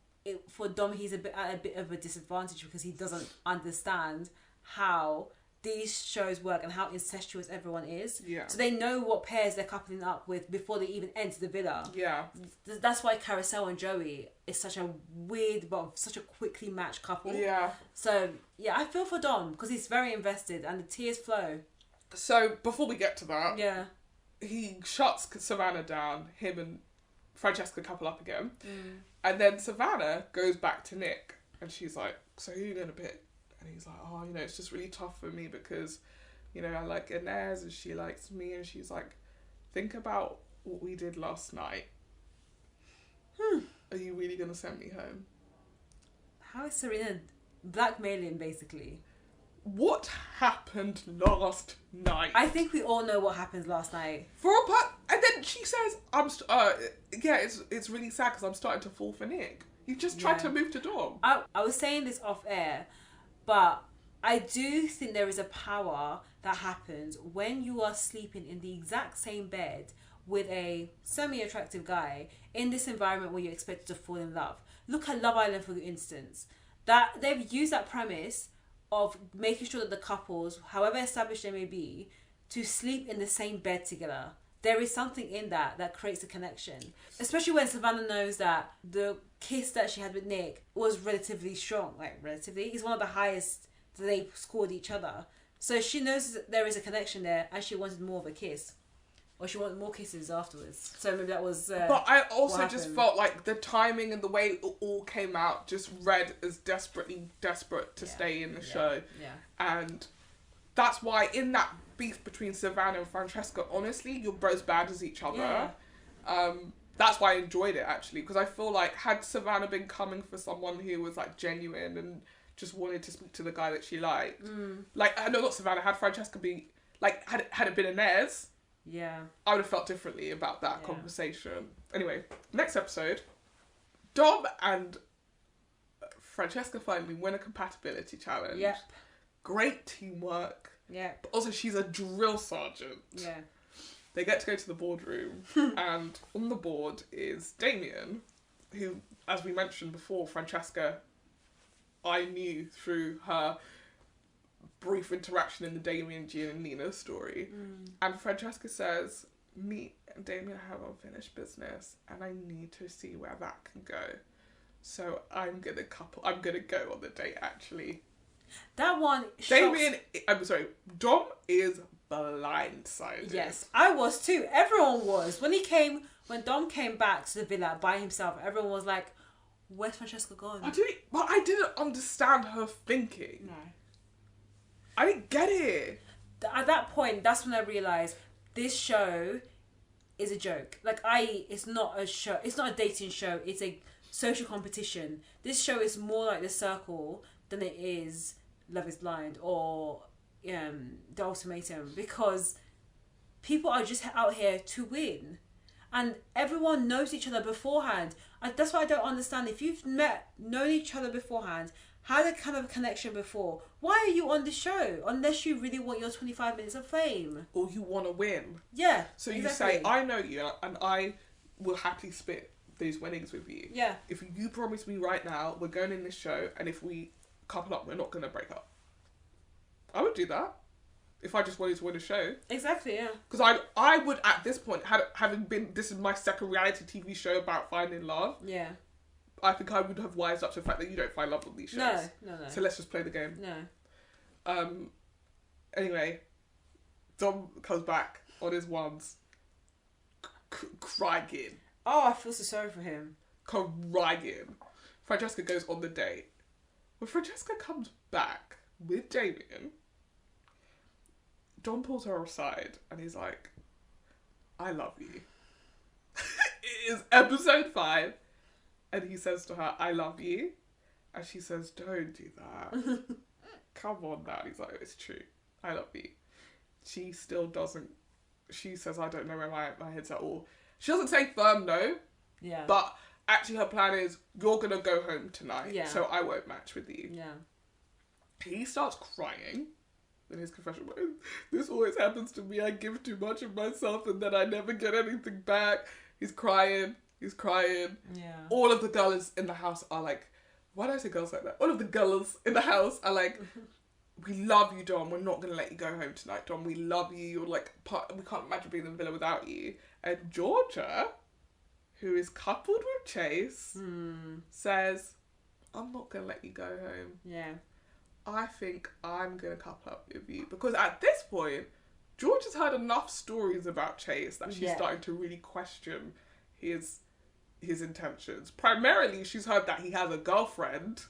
for Dom, he's at a bit of a disadvantage because he doesn't understand how these shows work and how incestuous everyone is. Yeah. So they know what pairs they're coupling up with before they even enter the villa. Yeah. That's why Carousel and Joey is such a weird but such a quickly matched couple. Yeah. So yeah, I feel for Dom because he's very invested and the tears flow. So before we get to that, yeah, he shuts Savannah down. Him and Francesca couple up again, and then Savannah goes back to Nick, and she's like, "So who you gonna pick?" And he's like, "Oh, it's just really tough for me because, I like Inez and she likes me." And she's like, "Think about what we did last night. Are you really gonna send me home?" How is Serena blackmailing basically? What happened last night? I think we all know what happened last night. And then she says, it's really sad because I'm starting to fall for Nick. You just tried to move to Dom. I was saying this off air, but I do think there is a power that happens when you are sleeping in the exact same bed with a semi-attractive guy in this environment where you're expected to fall in love. Look at Love Island, for instance. That they've used that premise of making sure that the couples, however established they may be, to sleep in the same bed together. There is something in that creates a connection. Especially when Savannah knows that the kiss that she had with Nick was relatively strong. It's one of the highest that they scored each other. So she knows that there is a connection there and she wanted more of a kiss. Or she wanted more kisses afterwards. So maybe that was... but I also just felt like the timing and the way it all came out just read as desperate to stay in the show. Yeah. And that's why in that beef between Savannah and Francesca, honestly, you're both as bad as each other. Yeah. That's why I enjoyed it, actually. Because I feel like had Savannah been coming for someone who was like genuine and just wanted to speak to the guy that she liked. Not Savannah, had Francesca been... had it been Inez... Yeah. I would have felt differently about that conversation. Anyway, next episode. Dom and Francesca finally win a compatibility challenge. Yep. Great teamwork. Yeah. But also she's a drill sergeant. Yeah. They get to go to the boardroom and on the board is Damien, who, as we mentioned before, Francesca, I knew through her brief interaction in the Damien, Gian and Nina story. And Francesca says, "Me and Damien have unfinished business and I need to see where that can go. So I'm gonna go on the date, actually." That one Dom is blindsided. Yes, I was too. Everyone was. When Dom came back to the villa by himself, everyone was like, "Where's Francesca gone?" I didn't understand her thinking. No. I didn't get it. At that point, that's when I realised this show is a joke. It's not a show. It's not a dating show. It's a social competition. This show is more like The Circle than it is Love is Blind or The Ultimatum, because people are just out here to win. And everyone knows each other beforehand. That's why I don't understand. If you've known each other beforehand, had a kind of connection before, why are you on the show? Unless you really want your 25 minutes of fame. Or you want to win. Yeah. So you say, "I know you and I will happily split these winnings with you. Yeah. If you promise me right now, we're going in this show, and if we couple up, we're not going to break up." I would do that. If I just wanted to win a show. Exactly, yeah. Because I would, at this point, this is my second reality TV show about finding love. Yeah. I think I would have wised up to the fact that you don't find love on these shows. No. So let's just play the game. No. Anyway, Dom comes back on his ones, crying. Oh, I feel so sorry for him. Crying. Francesca goes on the date. When Francesca comes back with Damien, Dom pulls her aside and he's like, "I love you." It is episode 5. And he says to her, I love you. And she says, don't do that. Come on now. He's like, it's true. I love you. She still doesn't. She says, I don't know where my head's at all. She doesn't say firm no. Yeah. But actually her plan is, you're going to go home tonight. Yeah. So I won't match with you. Yeah. He starts crying in his confession. This always happens to me. I give too much of myself and then I never get anything back. He's crying. Yeah. All of the girls in the house are like, why do I say girls like that? All of the girls in the house are like, we love you, Dom. We're not going to let you go home tonight, Dom. We love you. You're like, we can't imagine being in the villa without you. And Georgia, who is coupled with Chase, says, I'm not going to let you go home. Yeah. I think I'm going to couple up with you. Because at this point, George has heard enough stories about Chase that she's starting to really question his intentions. Primarily, she's heard that he has a girlfriend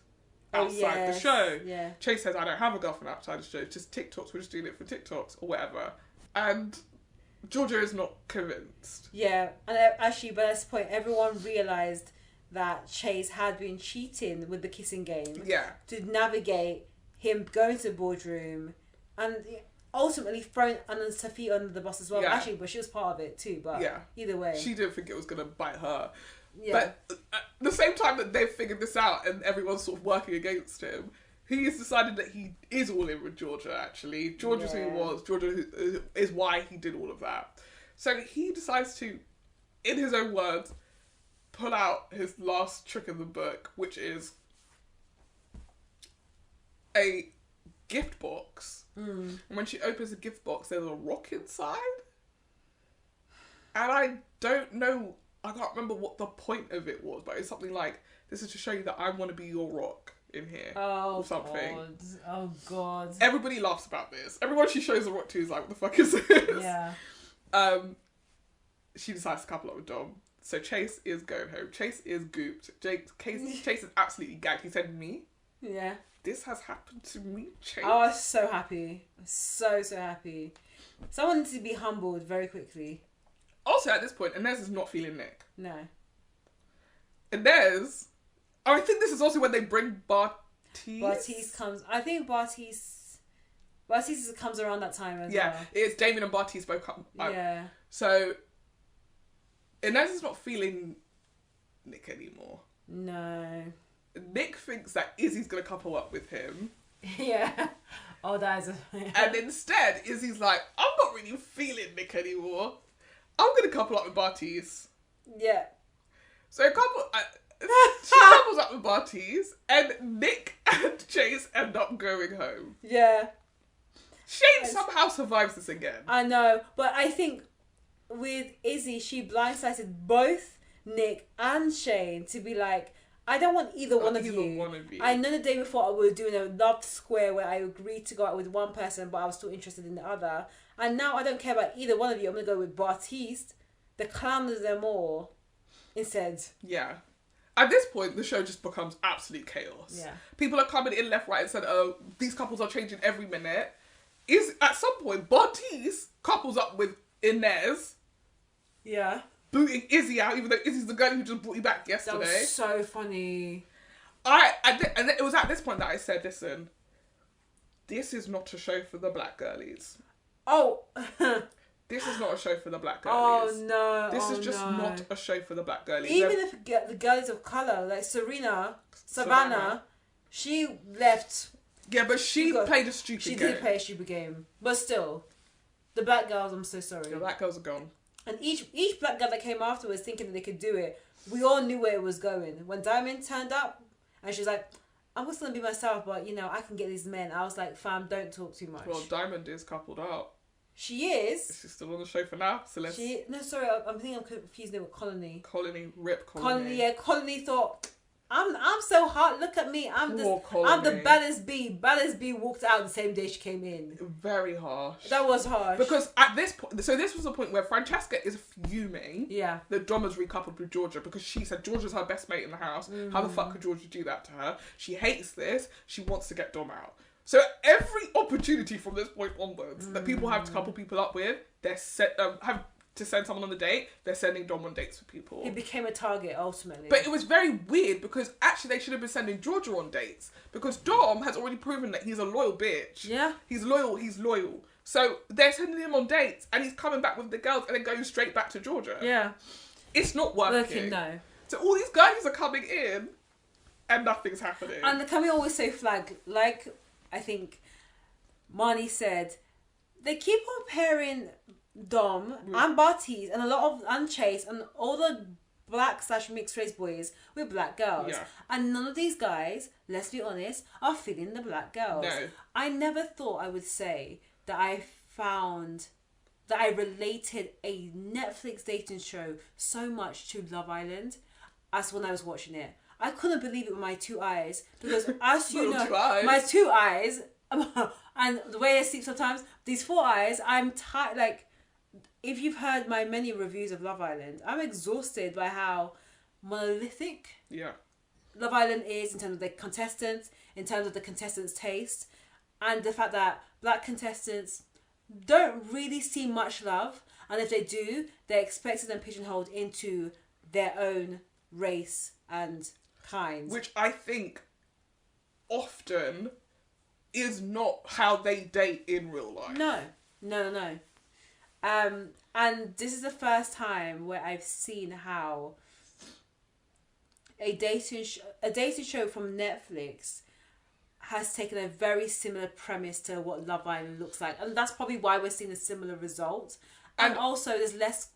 outside the show. Yeah. Chase says, I don't have a girlfriend outside the show. It's just TikToks. We're just doing it for TikToks or whatever. And Georgia is not convinced. Yeah. And actually, by this point, everyone realised that Chase had been cheating with the kissing game. Yeah. To navigate him going to the boardroom and ultimately throwing Sophie under the bus as well. Yeah. Actually, but she was part of it too. But either way. She didn't think it was going to bite her. Yeah. But at the same time that they've figured this out and everyone's sort of working against him, he has decided that he is all in with Georgia, actually. Georgia's who he was. Georgia who is why he did all of that. So he decides to, in his own words, pull out his last trick in the book, which is a gift box. And when she opens the gift box, there's a rock inside. And I don't know, I can't remember what the point of it was, but it's something like, this is to show you that I want to be your rock in here. Oh, or something. God. Oh, God. Everybody laughs about this. Everyone she shows the rock to is like, what the fuck is this? Yeah. She decides to couple up with Dom. So Chase is going home. Chase is gooped. Chase is absolutely gagged. He said, me? Yeah. This has happened to me, Chase. Oh, I was so happy. So happy. Someone needs to be humbled very quickly. Also, at this point, Inez is not feeling Nick. No. Inez... I think this is also when they bring Bartiz. Bartiz comes... I think Bartiz comes around that time as well. Yeah, it's Damien and Bartiz both come. Yeah. So, Inez is not feeling Nick anymore. No. Nick thinks that Izzy's going to couple up with him. Yeah. Oh, that is... And instead, Izzy's like, I'm not really feeling Nick anymore. I'm going to couple up with Bartiz. Yeah. So she couples up with Bartiz, and Nick and Chase end up going home. Yeah. Shane somehow survives this again. I know, but I think with Izzy, she blindsided both Nick and Shane to be like, I don't want either one of you. I know the day before we were doing a love square where I agreed to go out with one person, but I was still interested in the other. And now I don't care about either one of you. I'm going to go with Bartiz, the clown of them all, instead. Yeah. At this point, the show just becomes absolute chaos. Yeah. People are coming in left, right, and said, oh, these couples are changing every minute. At some point, Bartiz couples up with Inez. Yeah. Booting Izzy out, even though Izzy's the girl who just brought you back yesterday. That was so funny. And it was at this point that I said, listen, this is not a show for the black girlies. Oh. This is not a show for the black Oh, girlies. no. This is just not a show for the black girlies. Even if the girls of colour, like Savannah, she left. Yeah, but she played a stupid game. She did play a stupid game. But still, the black girls, I'm so sorry. The black girls are gone. And each black girl that came afterwards thinking that they could do it, we all knew where it was going. When Diamond turned up and she was like, I'm just going to be myself, but, I can get these men. I was like, fam, don't talk too much. Well, Diamond is coupled up. She is. She's still on the show for now, so let's... No, sorry, I'm confusing it with Colony. Colony. Colony thought, I'm so hot, look at me, I'm the baddest bee. Baddest bee walked out the same day she came in. Very harsh. That was harsh. Because at this point, so this was the point where Francesca is fuming that Dom has recoupled with Georgia because she said Georgia's her best mate in the house. How the fuck could Georgia do that to her? She hates this. She wants to get Dom out. So every opportunity from this point onwards that people have to couple people up with, they're to send someone on the date, they're sending Dom on dates with people. He became a target ultimately. But it was very weird because actually they should have been sending Georgia on dates because Dom has already proven that he's a loyal bitch. Yeah. He's loyal. So they're sending him on dates and he's coming back with the girls and then going straight back to Georgia. Yeah. It's not working. No. So all these guys are coming in and nothing's happening. And can we always say flag, like I think Marnie said, they keep on pairing Dom and Bartiz and Chase and all the black/mixed race boys with black girls. Yeah. And none of these guys, let's be honest, are feeling the black girls. No. I never thought I would say that I related a Netflix dating show so much to Love Island as when I was watching it. I couldn't believe it with my two eyes because as you know, my two eyes and the way I sleep sometimes, these four eyes, I'm tired. Like, if you've heard my many reviews of Love Island, I'm exhausted by how monolithic Love Island is in terms of the contestants, in terms of the contestants' taste, and the fact that black contestants don't really see much love, and if they do, they're expected and pigeonholed into their own race and kind. Which I think often is not how they date in real life. No. And this is the first time where I've seen how a dating show from Netflix has taken a very similar premise to what Love Island looks like, and that's probably why we're seeing a similar result. And also, there's less.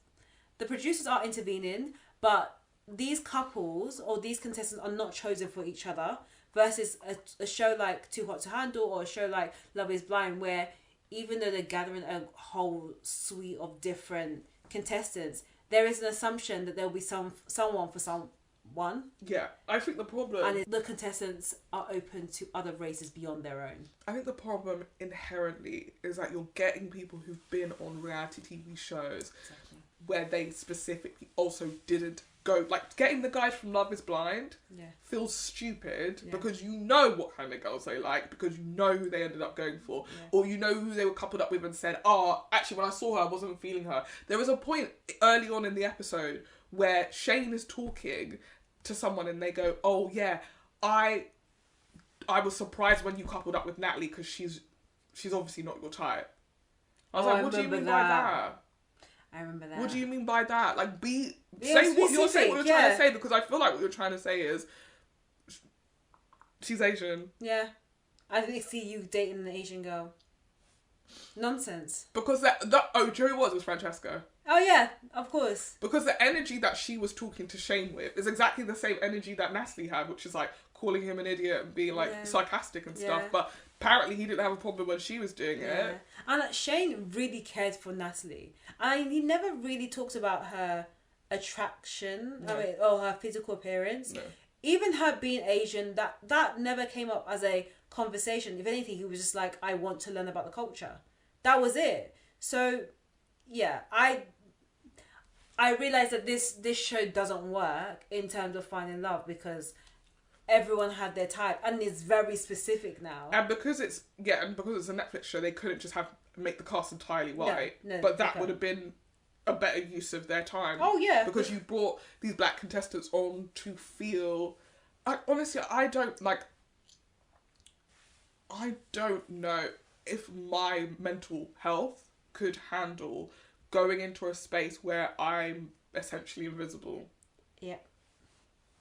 The producers are intervening, but these couples or these contestants are not chosen for each other. Versus a show like Too Hot to Handle or a show like Love Is Blind, where even though they're gathering a whole suite of different contestants, there is an assumption that there'll be someone for someone. Yeah, I think the problem... And the contestants are open to other races beyond their own. I think the problem inherently is that you're getting people who've been on reality TV shows where they specifically also didn't go... Like, getting the guys from Love Is Blind feels stupid because you know what kind of girls they like, because you know who they ended up going for, or you know who they were coupled up with and said, actually, when I saw her, I wasn't feeling her. There was a point early on in the episode where Shane is talking to someone and they go, oh, yeah, I was surprised when you coupled up with Natalie because she's obviously not your type. I was like, what do you mean by that? I remember that. What do you mean by that? Like, say what you're trying to say, because I feel like what you're trying to say is she's Asian. Yeah. I didn't see you dating an Asian girl. Nonsense. Because do you know who it was Francesca. Oh yeah, of course. Because the energy that she was talking to Shane with is exactly the same energy that Natalie had, which is like calling him an idiot and being like sarcastic and stuff. But apparently he didn't have a problem when she was doing it. And Shane really cared for Natalie. And he never really talks about her attraction, or her physical appearance. No. Even her being Asian, that never came up as a conversation. If anything, he was just like, I want to learn about the culture. That was it. So, yeah, I realised that this show doesn't work in terms of finding love because everyone had their type and it's very specific now. And because it's a Netflix show, they couldn't just make the cast entirely white. No, but that would have been a better use of their time. Oh yeah. Because you brought these black contestants on to feel... honestly, I don't know if my mental health could handle going into a space where I'm essentially invisible. Yeah.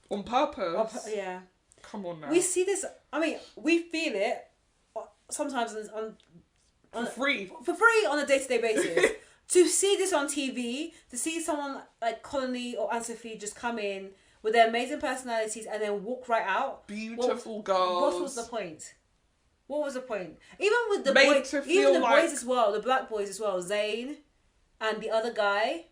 On purpose. Yeah. Come on now. We see this, I mean, we feel it sometimes for free on a day-to-day basis. To see this on TV, to see someone like Colony or Anne-Sophie just come in with their amazing personalities and then walk right out. Beautiful girls. What was the point? What was the point? Even with the boys, boys as well, the black boys as well, Zayn and the other guy,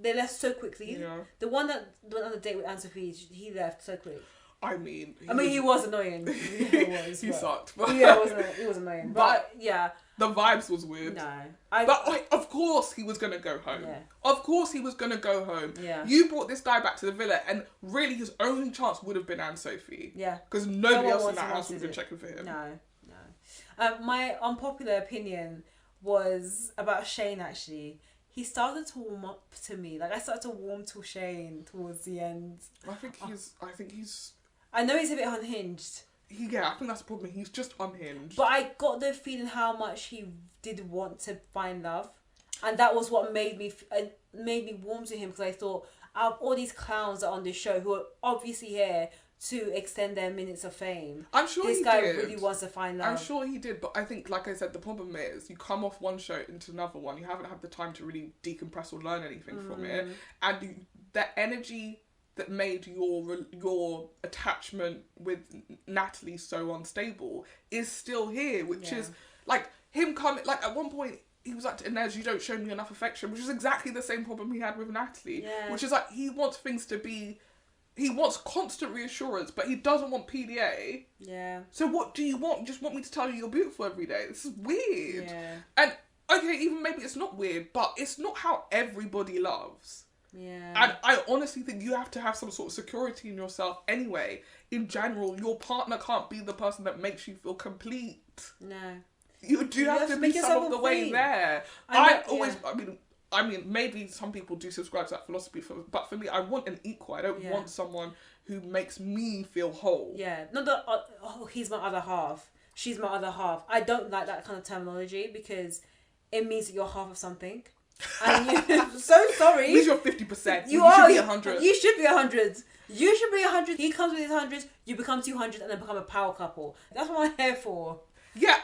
they left so quickly. Yeah. The one that went on the date with Anne-Sophie, he left so quick. I mean, he was annoying. He sucked. But yeah, he was annoying. But yeah. The vibes was weird. No. But of course he was going to go home. Yeah. Of course he was going to go home. Yeah. You brought this guy back to the villa and really his only chance would have been Anne-Sophie. Yeah. Because nobody else in that house would have been checking for him. No. My unpopular opinion was about Shane actually. he started to warm up to me. Like, I started to warm to Shane towards the end. I think he's. I know he's a bit unhinged. Yeah, I think that's the problem. He's just unhinged. But I got the feeling how much he did want to find love, and that was what made me warm to him, because I thought, out of all these clowns that are on this show who are obviously here to extend their minutes of fame, I'm sure this guy really wants to find love. I'm sure he did, but I think, like I said, the problem is you come off one show into another one, you haven't had the time to really decompress or learn anything from it, and the energy that made your attachment with Natalie so unstable is still here, which is like him coming, like at one point he was like, Inez, you don't show me enough affection, which is exactly the same problem he had with Natalie, which is like he wants constant reassurance, but he doesn't want PDA. Yeah. So what do you want? You just want me to tell you you're beautiful every day? This is weird. Yeah. And okay, even maybe it's not weird, but it's not how everybody loves. Yeah. And I honestly think you have to have some sort of security in yourself anyway. In general, your partner can't be the person that makes you feel complete. No. You have to be some of the way there. I mean, maybe some people do subscribe to that philosophy, but for me, I want an equal. I don't want someone who makes me feel whole. Yeah. Not that, he's my other half. She's my other half. I don't like that kind of terminology, because it means that you're half of something. And I'm so sorry. At least you're 50%. You should be 100. You should be 100. You should be 100. He comes with his 100. You become 200, and then become a power couple. That's what I'm here for. Yeah,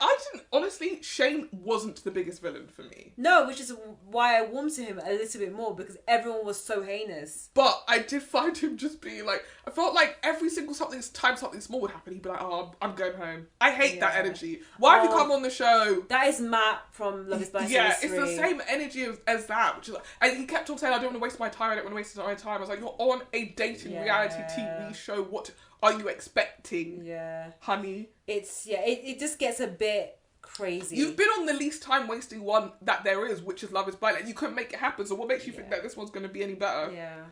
honestly, Shane wasn't the biggest villain for me. No, which is why I warmed to him a little bit more, because everyone was so heinous. But I did find him just being like, I felt like every single time something small would happen, he'd be like, oh, I'm going home. I hate that energy. Why have you come on the show? That is Matt from Love is Blind. Yeah, it's the same energy as that, which is like, and he kept on saying, I don't want to waste my time, I was like, you're on a dating reality TV show, what are you expecting? Yeah. Honey? It just gets a bit crazy. You've been on the least time wasting one that there is, which is Love is Blind, and you couldn't make it happen, so what makes you think that this one's going to be any better? Yeah.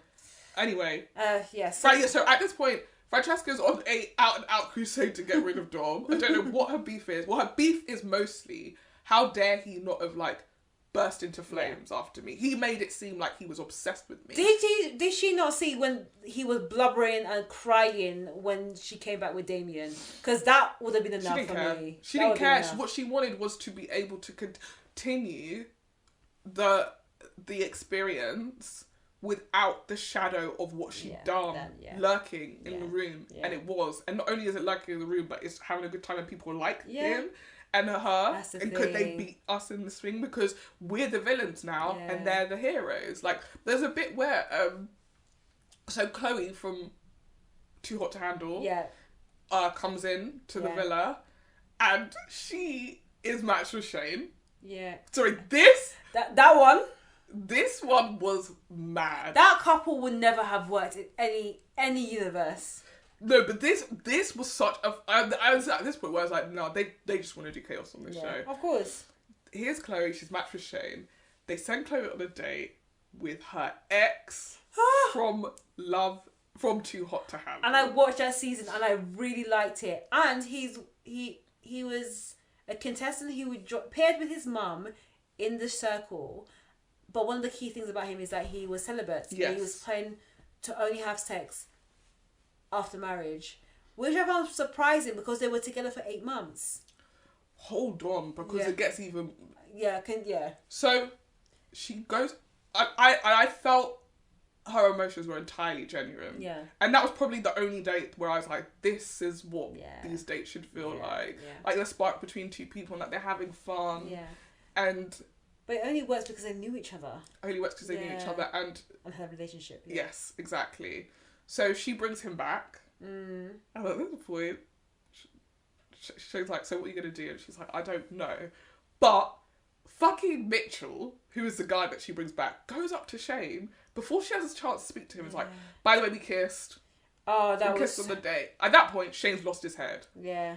Anyway. Yes. So at this point, Francesca's on a out-and-out crusade to get rid of Dom. I don't know what her beef is. Well, her beef is mostly, how dare he not have, like, burst into flames after me. He made it seem like he was obsessed with me. Did she not see when he was blubbering and crying when she came back with Damien? Because that would have been enough for me. She didn't care. What she wanted was to be able to continue the experience without the shadow of what she'd done lurking in the room. And it was. And not only is it lurking in the room, but it's having a good time and people like him. And her, and could they beat us in the swing, because we're the villains now and they're the heroes. Like, there's a bit where so Chloe from Too Hot to Handle comes in to the villa, and she is matched with Shane. Sorry, that one was mad. That couple would never have worked in any universe. No, but this was such a... I was at this point where I was like, no, they just want to do chaos on this show. Of course. Here's Chloe, she's matched with Shane. They send Chloe on a date with her ex from Too Hot to Handle. And I watched that season and I really liked it. And he was a contestant who would paired with his mum in the circle. But one of the key things about him is that he was celibate. Yes. He was planning to only have sex after marriage, which I found surprising, because they were together for 8 months. Hold on, because it gets even... Yeah. So, she goes... I felt her emotions were entirely genuine. Yeah. And that was probably the only date where I was like, this is what these dates should feel like. Yeah. Like, the spark between two people, and like they're having fun. Yeah. But it only works because they knew each other. Only works because they knew each other and had a relationship. Yeah. Yes, exactly. So she brings him back. And at this point, she's like, so what are you going to do? And she's like, I don't know. But fucking Mitchell, who is the guy that she brings back, goes up to Shane before she has a chance to speak to him. It's like, by the way, we kissed. Oh, that was... kissed on the date. At that point, Shane's lost his head. Yeah.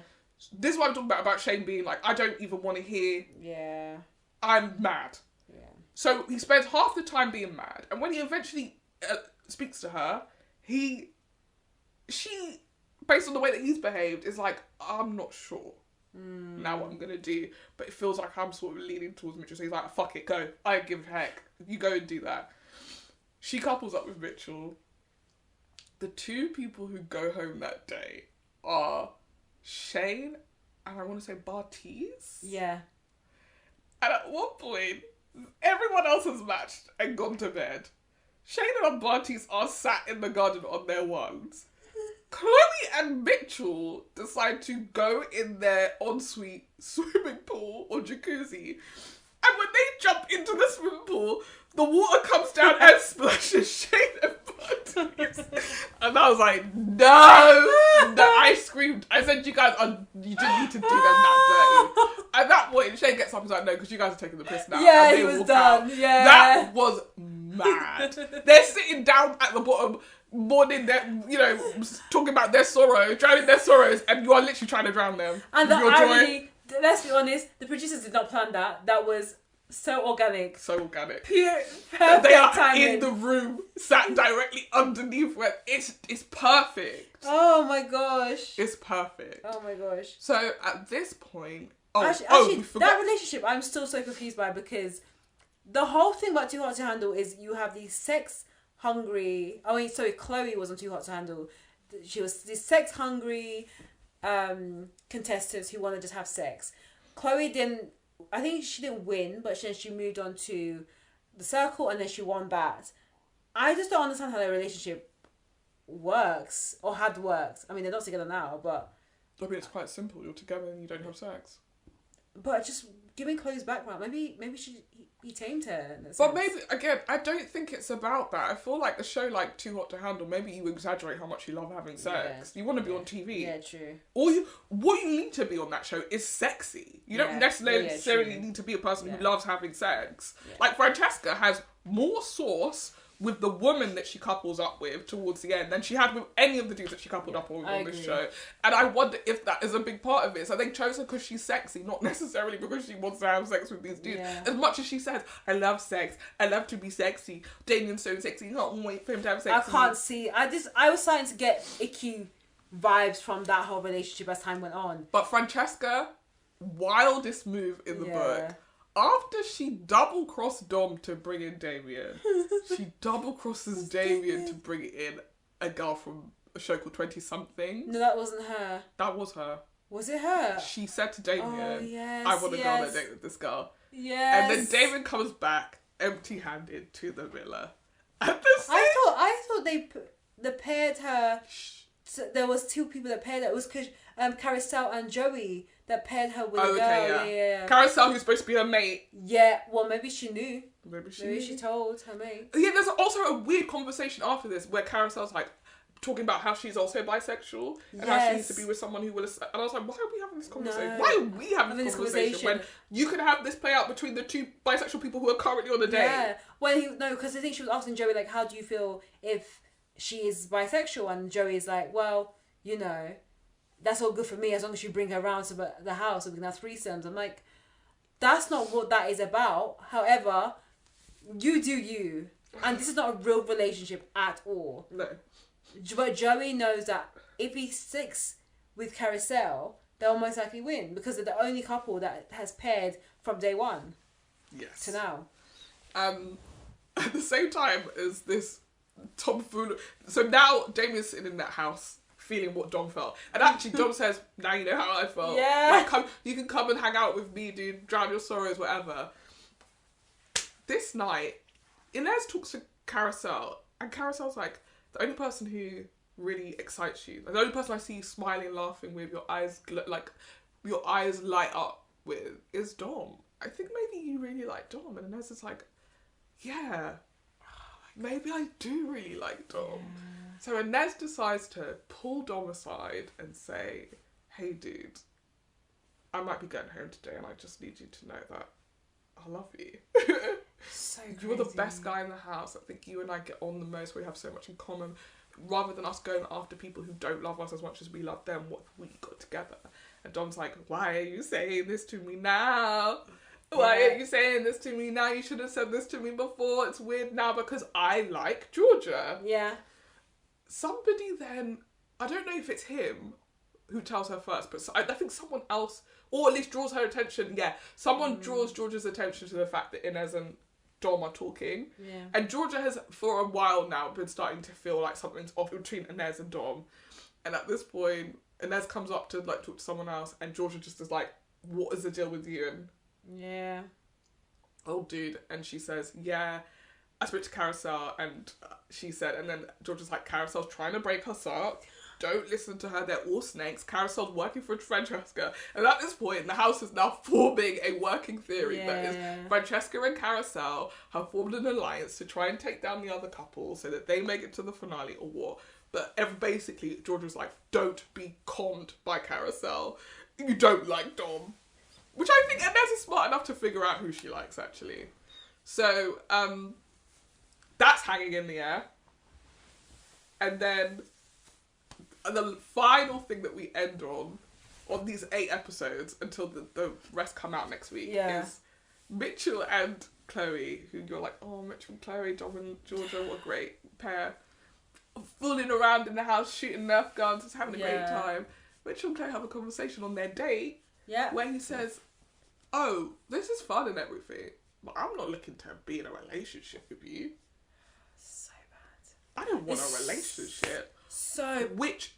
This is what I'm talking about Shane being like, I don't even want to hear... Yeah. I'm mad. Yeah. So he spends half the time being mad. And when he eventually speaks to her... She, based on the way that he's behaved, is like, I'm not sure. Now what I'm going to do. But it feels like I'm sort of leaning towards Mitchell. So he's like, fuck it, go. I don't give a heck. You go and do that. She couples up with Mitchell. The two people who go home that day are Shane and I want to say Bartiz. Yeah. And at one point, everyone else has matched and gone to bed. Shane and Bartiz are sat in the garden on their ones. Chloe and Mitchell decide to go in their ensuite swimming pool or jacuzzi. And when they jump into the swimming pool, the water comes down and splashes Shane and Bartiz. And I was like, no! I screamed. I said, you didn't need to do them that dirty. At that point, Shane gets up and is like, no, because you guys are taking the piss now. Yeah, and he was done. Out. Yeah. That was mad. They're sitting down at the bottom, mourning their, talking about their sorrow, drowning their sorrows, and you are literally trying to drown them. And the irony, let's be honest, the producers did not plan that. That was so organic. So organic. Perfect they are timing. in the room, sat directly underneath where it's perfect. Oh my gosh. It's perfect. Oh my gosh. So at this point, actually, that relationship I'm still so confused by, because the whole thing about Too Hot to Handle is you have these sex hungry. Oh, sorry, Chloe wasn't Too Hot to Handle. She was these sex hungry contestants who want to just have sex. Chloe didn't. I think she didn't win, but then she moved on to the circle, and then she won that. I just don't understand how their relationship works or had worked. I mean, they're not together now, but I mean, it's quite simple. You're together and you don't have sex. But just giving Chloe's background, maybe he tamed her. But maybe, again, I don't think it's about that. I feel like a show like Too Hot to Handle, maybe you exaggerate how much you love having sex. You want to be on TV. Yeah, true. What you need to be on that show is sexy. You don't necessarily need to be a person who loves having sex. Yeah. Like Francesca has more sauce with the woman that she couples up with towards the end than she had with any of the dudes that she coupled up with on this show. And I wonder if that is a big part of it. So they chose her because she's sexy, not necessarily because she wants to have sex with these dudes. Yeah. As much as she says, I love sex, I love to be sexy, Damien's so sexy, I can't wait for him to have sex. I can't see. I was starting to get icky vibes from that whole relationship as time went on. But Francesca, wildest move in the book. After she double-crossed Dom to bring in Damien, she double-crosses Damien to bring in a girl from a show called 20-something. No, that wasn't her. That was her. Was it her? She said to Damien, I want to go on a date with this girl. Yes. And then Damien comes back empty-handed to the villa. I thought they paired her. So there was two people that paired her. It was Carousel and Joey that paired her with a girl. Yeah. Carousel, who's supposed to be her mate. Yeah, well, maybe she knew. Maybe she told her mate. Yeah, there's also a weird conversation after this where Carousel's like talking about how she's also bisexual and how she needs to be with someone who will. And I was like, why are we having this conversation? No. Why are we having this conversation when you could have this play out between the two bisexual people who are currently on the date? Yeah, well, because I think she was asking Joey, like, how do you feel if she is bisexual? And Joey's like, well, that's all good for me as long as you bring her around to the house and we can have threesomes. I'm like, that's not what that is about. However, you do you. And this is not a real relationship at all. No. But Joey knows that if he sticks with Carousel, they'll most likely win because they're the only couple that has paired from day one. Yes. To now. At the same time as this tomfoolery. So now Damien's sitting in that house feeling what Dom felt. And actually Dom says, now you know how I felt. Yeah. Like, you can come and hang out with me, dude, drown your sorrows, whatever. This night, Inez talks to Carousel, and Carousel's like, the only person who really excites you, the only person I see you smiling, laughing with, your eyes light up with, is Dom. I think maybe you really like Dom. And Inez is like, yeah, maybe I do really like Dom. Yeah. So Inez decides to pull Dom aside and say, hey dude, I might be going home today and I just need you to know that I love you. So You're the best guy in the house. I think you and I get on the most. We have so much in common. Rather than us going after people who don't love us as much as we love them, what have we got together? And Dom's like, why are you saying this to me now? Why are you saying this to me now? You should have said this to me before. It's weird now because I like Georgia. Yeah. Somebody then, I don't know if it's him, who tells her first, but I think someone else, or at least draws her attention. Yeah, someone draws Georgia's attention to the fact that Inez and Dom are talking. Yeah. And Georgia has, for a while now, been starting to feel like something's off between Inez and Dom. And at this point, Inez comes up to like talk to someone else, and Georgia just is like, "What is the deal with you?" And yeah, oh, dude. And she says, "Yeah, I spoke to Carousel," and she said, and then Georgia's like, "Carousel's trying to break us up. Don't listen to her. They're all snakes. Carousel's working for Francesca." And at this point, the house is now forming a working theory that is Francesca and Carousel have formed an alliance to try and take down the other couple so that they make it to the finale or what. But basically, George was like, "Don't be conned by Carousel. You don't like Dom." Which I think Inez is smart enough to figure out who she likes, actually. So, that's hanging in the air. And then the final thing that we end on these 8 episodes until the rest come out next week is Mitchell and Chloe, who you're like, oh, Mitchell and Chloe, Dom and Georgia, what a great pair. Fooling around in the house, shooting Nerf guns, just having a great time. Mitchell and Chloe have a conversation on their date where he says, "Oh, this is fun and everything, but I'm not looking to be in a relationship with you." So bad. I don't want a relationship. So... Which,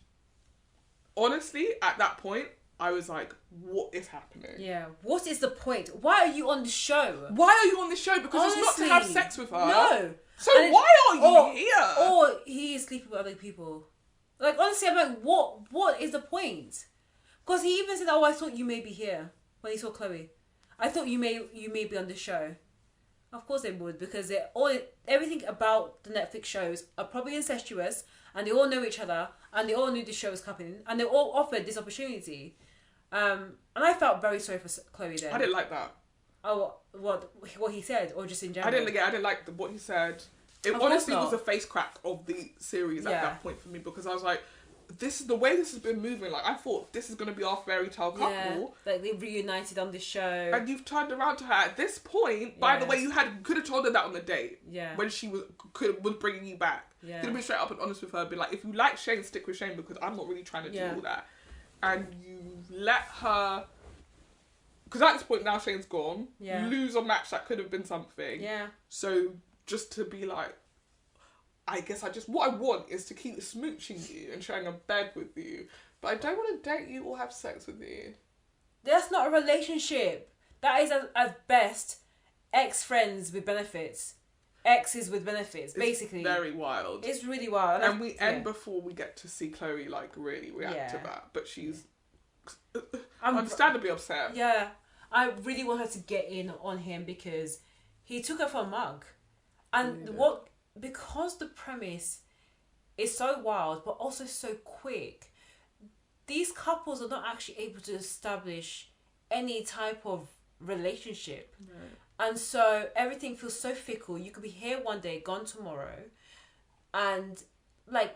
honestly, at that point, I was like, what is happening? Yeah. What is the point? Why are you on the show? Why are you on the show? Because Honestly, it's not to have sex with her. No. So why are you here? Or he is sleeping with other people. Like, honestly, I'm like, what is the point? Because he even said, "Oh, I thought you may be here," when he saw Chloe. "I thought you may be on the show." Of course they would, because everything about the Netflix shows are probably incestuous, and they all know each other, and they all knew this show was coming, and they all offered this opportunity. And I felt very sorry for Chloe there. I didn't like that. Oh, what he said, or just in general? I didn't like what he said. It honestly was a face crack of the series at that point for me, because I was like, this is the way this has been moving. Like, I thought this is going to be our fairy tale couple. Yeah, like they reunited on this show. And you've turned around to her at this point. By the way, you could have told her that on the date. Yeah. When she was bringing you back. Yeah. Could have been straight up and honest with her. Been like, if you like Shane, stick with Shane, because I'm not really trying to do all that. And you let her... Because at this point now Shane's gone. Yeah. Lose a match that could have been something. Yeah. So just to be like, I guess what I want is to keep smooching you and sharing a bed with you, but I don't want to date you or have sex with you. That's not a relationship. That is at best ex-friends with benefits. Exes with benefits, basically. It's very wild. It's really wild. And we end before we get to see Chloe like really react to that. But she's understandably upset. Yeah. I really want her to get in on him because he took her for a mug. And because the premise is so wild but also so quick, these couples are not actually able to establish any type of relationship. No. And so everything feels so fickle. You could be here one day, gone tomorrow. And like,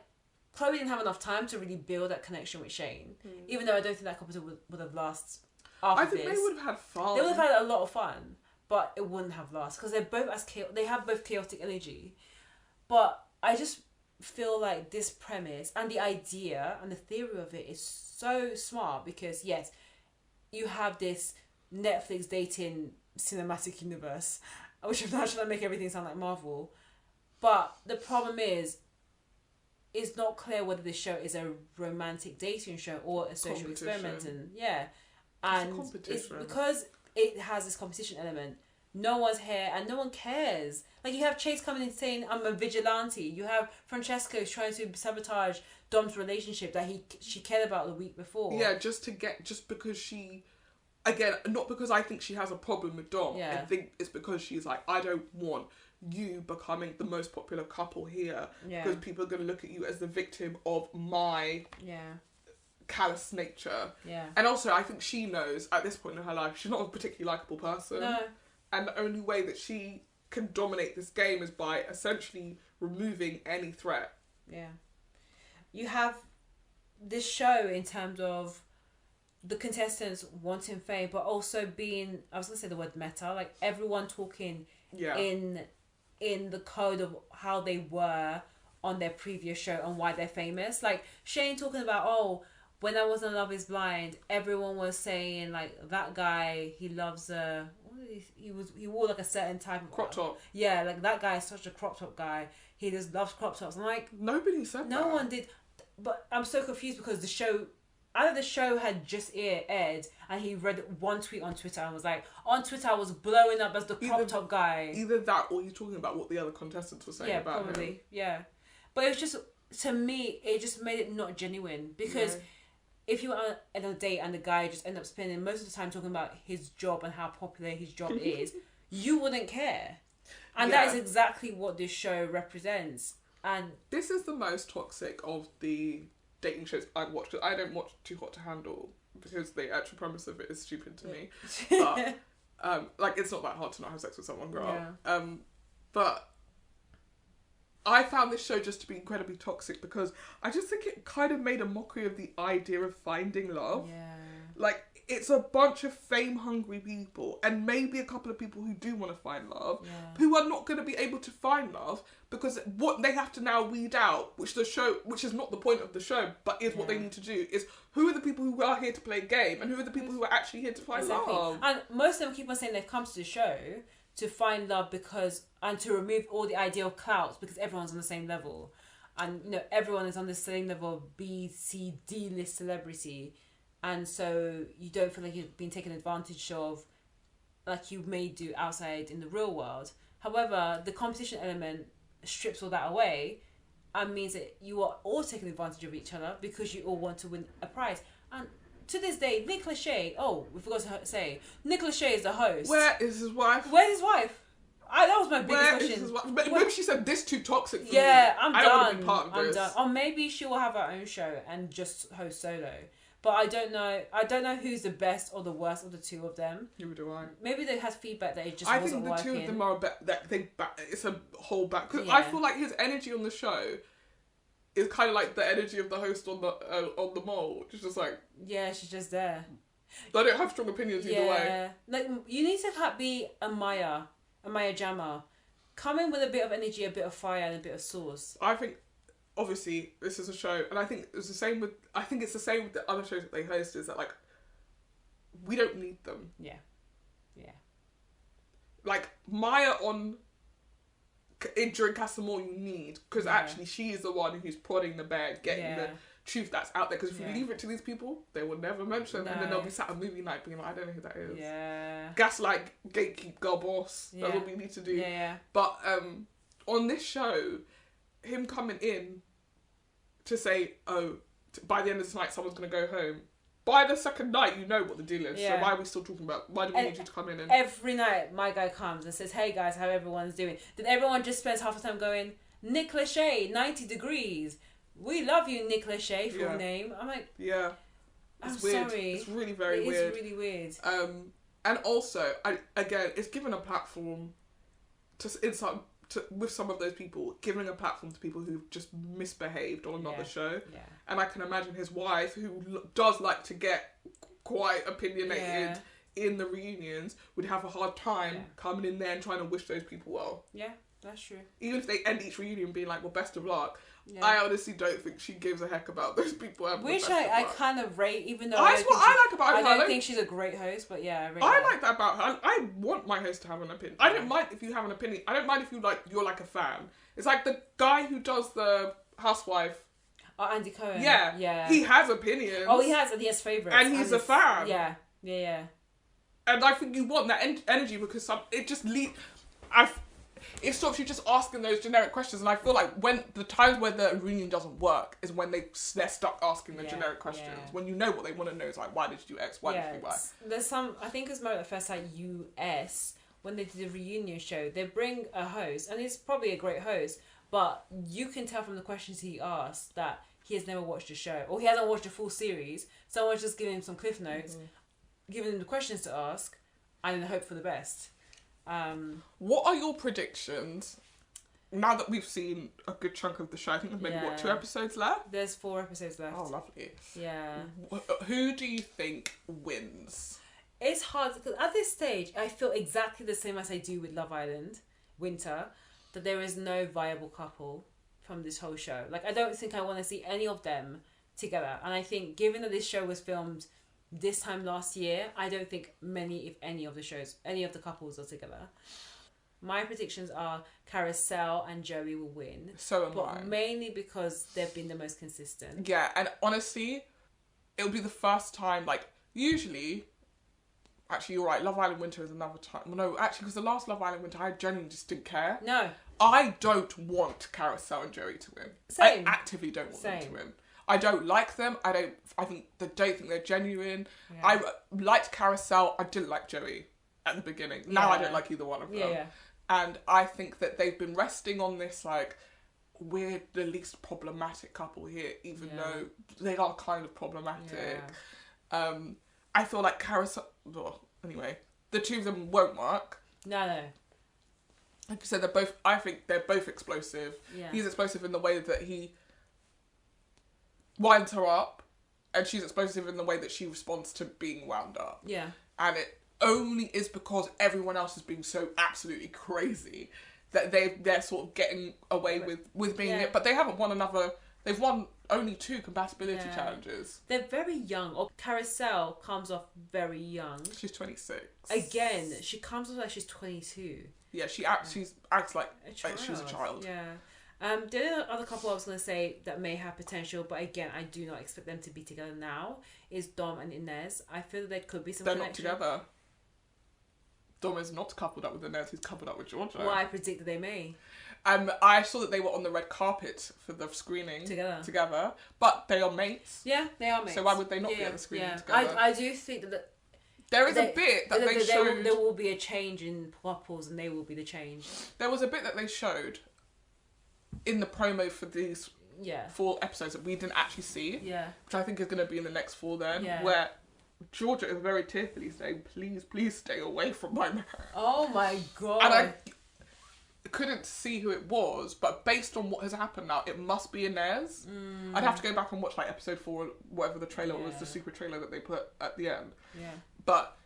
Chloe didn't have enough time to really build that connection with Shane. Even though I don't think that couple would have lasted after this. I think they would have had fun. They would have had a lot of fun, but it wouldn't have lasted because they're both they have both chaotic energy. But I just feel like this premise and the idea and the theory of it is so smart because, yes, you have this Netflix dating cinematic universe, which I'm not trying to make everything sound like Marvel. But the problem is, it's not clear whether this show is a romantic dating show or a social experiment. And it's because it has this competition element. No one's here and no one cares. Like, you have Chase coming in saying, "I'm a vigilante." You have Francesco trying to sabotage Dom's relationship that she cared about the week before. Yeah, just because she, again, not because I think she has a problem with Dom. Yeah. I think it's because she's like, I don't want you becoming the most popular couple here because people are going to look at you as the victim of my callous nature. Yeah. And also, I think she knows at this point in her life she's not a particularly likeable person. No. And the only way that she can dominate this game is by essentially removing any threat. Yeah. You have this show in terms of the contestants wanting fame, but also being, I was going to say the word meta, like everyone talking in the code of how they were on their previous show and why they're famous. Like Shane talking about, when I was on Love Is Blind, everyone was saying like that guy, he loves he wore like a certain type of crop top. Yeah, like that guy is such a crop top guy. He just loves crop tops. I'm like, nobody said that. No one did. But I'm so confused because either the show had just aired and he read one tweet on Twitter and was like, on Twitter I was blowing up as the crop top guy. Either that or he's talking about what the other contestants were saying about probably. him. Yeah. But it was just, to me, it just made it not genuine. Because if you were on a date and the guy just ended up spending most of the time talking about his job and how popular his job is, you wouldn't care. And that is exactly what this show represents. And this is the most toxic of the dating shows I've watched. Because I don't watch Too Hot to Handle because the actual premise of it is stupid to me. But like, it's not that hard to not have sex with someone, girl. Yeah. But I found this show just to be incredibly toxic because I just think it kind of made a mockery of the idea of finding love. Yeah. Like, it's a bunch of fame-hungry people and maybe a couple of people who do want to find love who are not going to be able to find love because what they have to now weed out, which is not the point of the show, but is what they need to do, is who are the people who are here to play a game and who are the people who are actually here to find love. And most of them keep on saying they've come to the show to find love and to remove all the ideal clouts because everyone's on the same level. And, you know, everyone is on the same level of B, C, D list celebrity. And so you don't feel like you've been taken advantage of like you may do outside in the real world. However, the competition element strips all that away and means that you are all taking advantage of each other because you all want to win a prize. And to this day, Nick Lachey, we forgot to say, Nick Lachey is the host. Where is his wife? Where's his wife? That was my biggest question. Is his wife? But maybe she said this too toxic for me. I'm I done. don't want to be part of this. I'm done. Or maybe she will have her own show and just host solo. But I don't know who's the best or the worst of the two of them. Neither do I. Maybe they had feedback that it just wasn't working. I think the two of them are it's a whole back. Because I feel like his energy on the show is kind of like the energy of the host on the Mole. It's just like... Yeah, she's just there. I don't have strong opinions either way. Yeah. Like, you need to be a Maya Jama. Come in with a bit of energy, a bit of fire, and a bit of sauce. I think... Obviously, this is a show, and I think it's the same with the other shows that they host, is that, like, we don't need them. Yeah. Like, Maya during Casamore you need, because actually she is the one who's prodding the bear, getting the truth that's out there, because if you leave it to these people, they will never mention, and then they'll be sat at movie night being like, I don't know who that is. Yeah. Gaslight, gatekeep, girl boss, that's what we need to do. Yeah. But, on this show, him coming in to say, by the end of the night, someone's going to go home. By the second night, you know what the deal is. So why are we still talking about... Why do we need you to come in? Every night, my guy comes and says, hey guys, how everyone's doing. Then everyone just spends half the time going, Nick Lachey, 90 degrees. We love you, Nick Lachey, full name. I'm like... Yeah. It's weird. Sorry. It's really very weird. It is really weird. And also, it's given a platform with some of those people, giving a platform to people who've just misbehaved on another show. Yeah. And I can imagine his wife, who does like to get quite opinionated in the reunions, would have a hard time coming in there and trying to wish those people well. Yeah, that's true. Even if they end each reunion being like, well, best of luck. Yeah. I honestly don't think she gives a heck about those people. Which I kind of rate, even though that's what I like about her. I don't think she's a great host, but yeah, I like that about her. I want my host to have an opinion. I don't mind if you have an opinion. I don't mind if you're like a fan. It's like the guy who does the Housewife. Oh, Andy Cohen. Yeah. He has opinions. Oh, he has favourites. And he's a fan. Yeah. And I think you want that energy because it just it stops you just asking those generic questions, and I feel like when the times where the reunion doesn't work is when they're stuck asking the generic questions. When you know what they want to know is like, why did you do X? Why did you do Y? There's some, I think it's more the first time US, when they did the reunion show, they bring a host, and he's probably a great host, but you can tell from the questions he asks that he has never watched the show, or he hasn't watched a full series. Someone's just giving him some cliff notes, giving him the questions to ask, and hope for the best. What are your predictions now that we've seen a good chunk of the show? I think there's maybe 2 episodes left? There's 4 episodes left. Oh, lovely. Yeah. Who do you think wins? It's hard because at this stage I feel exactly the same as I do with Love Island Winter, that there is no viable couple from this whole show. Like, I don't think I want to see any of them together. And I think given that this show was filmed this time last year, I don't think many, if any of the couples are together. My predictions are Carousel and Joey will win. So am I. Mainly because they've been the most consistent. Yeah, and honestly, it'll be the first time, like, usually, actually, you're right, Love Island Winter is another time. No, actually, because the last Love Island Winter, I genuinely just didn't care. No. I don't want Carousel and Joey to win. Same. I actively don't want them to win. I don't like them. I don't think they're genuine. Yeah. I liked Carousel. I didn't like Joey at the beginning. Now I don't like either one of them. Yeah. And I think that they've been resting on this, like, we're the least problematic couple here, even though they are kind of problematic. Yeah. I feel like Carousel... Well, anyway, the two of them won't work. No. Like you said, I think they're both explosive. Yeah. He's explosive in the way that he winds her up, and she's explosive in the way that she responds to being wound up. Yeah. And it only is because everyone else is being so absolutely crazy that they're sort of getting away with being it. But they haven't won they've won only 2 compatibility challenges. They're very young. Carousel comes off very young. She's 26. Again, she comes off like she's 22. Yeah, she acts like she's a child. Yeah. The other couple I was going to say that may have potential, but again, I do not expect them to be together now, is Dom and Inez. I feel that there could be some connection. They're not together. Dom is not coupled up with Inez, he's coupled up with Georgia. Well, I predict that they may. I saw that they were on the red carpet for the screening together, but they are mates. Yeah, they are mates. So why would they not be at the screening together? I do think that there is a bit that they showed... There will be a change in couples, and they will be the change. There was a bit that they showed in the promo for these 4 episodes that we didn't actually see, which I think is going to be in the next 4 then, where Georgia is very tearfully saying, please stay away from my man. Oh my God. And I couldn't see who it was, but based on what has happened now, it must be Inez. I'd have to go back and watch like episode 4, whatever the trailer was, the secret trailer that they put at the end. Yeah. But,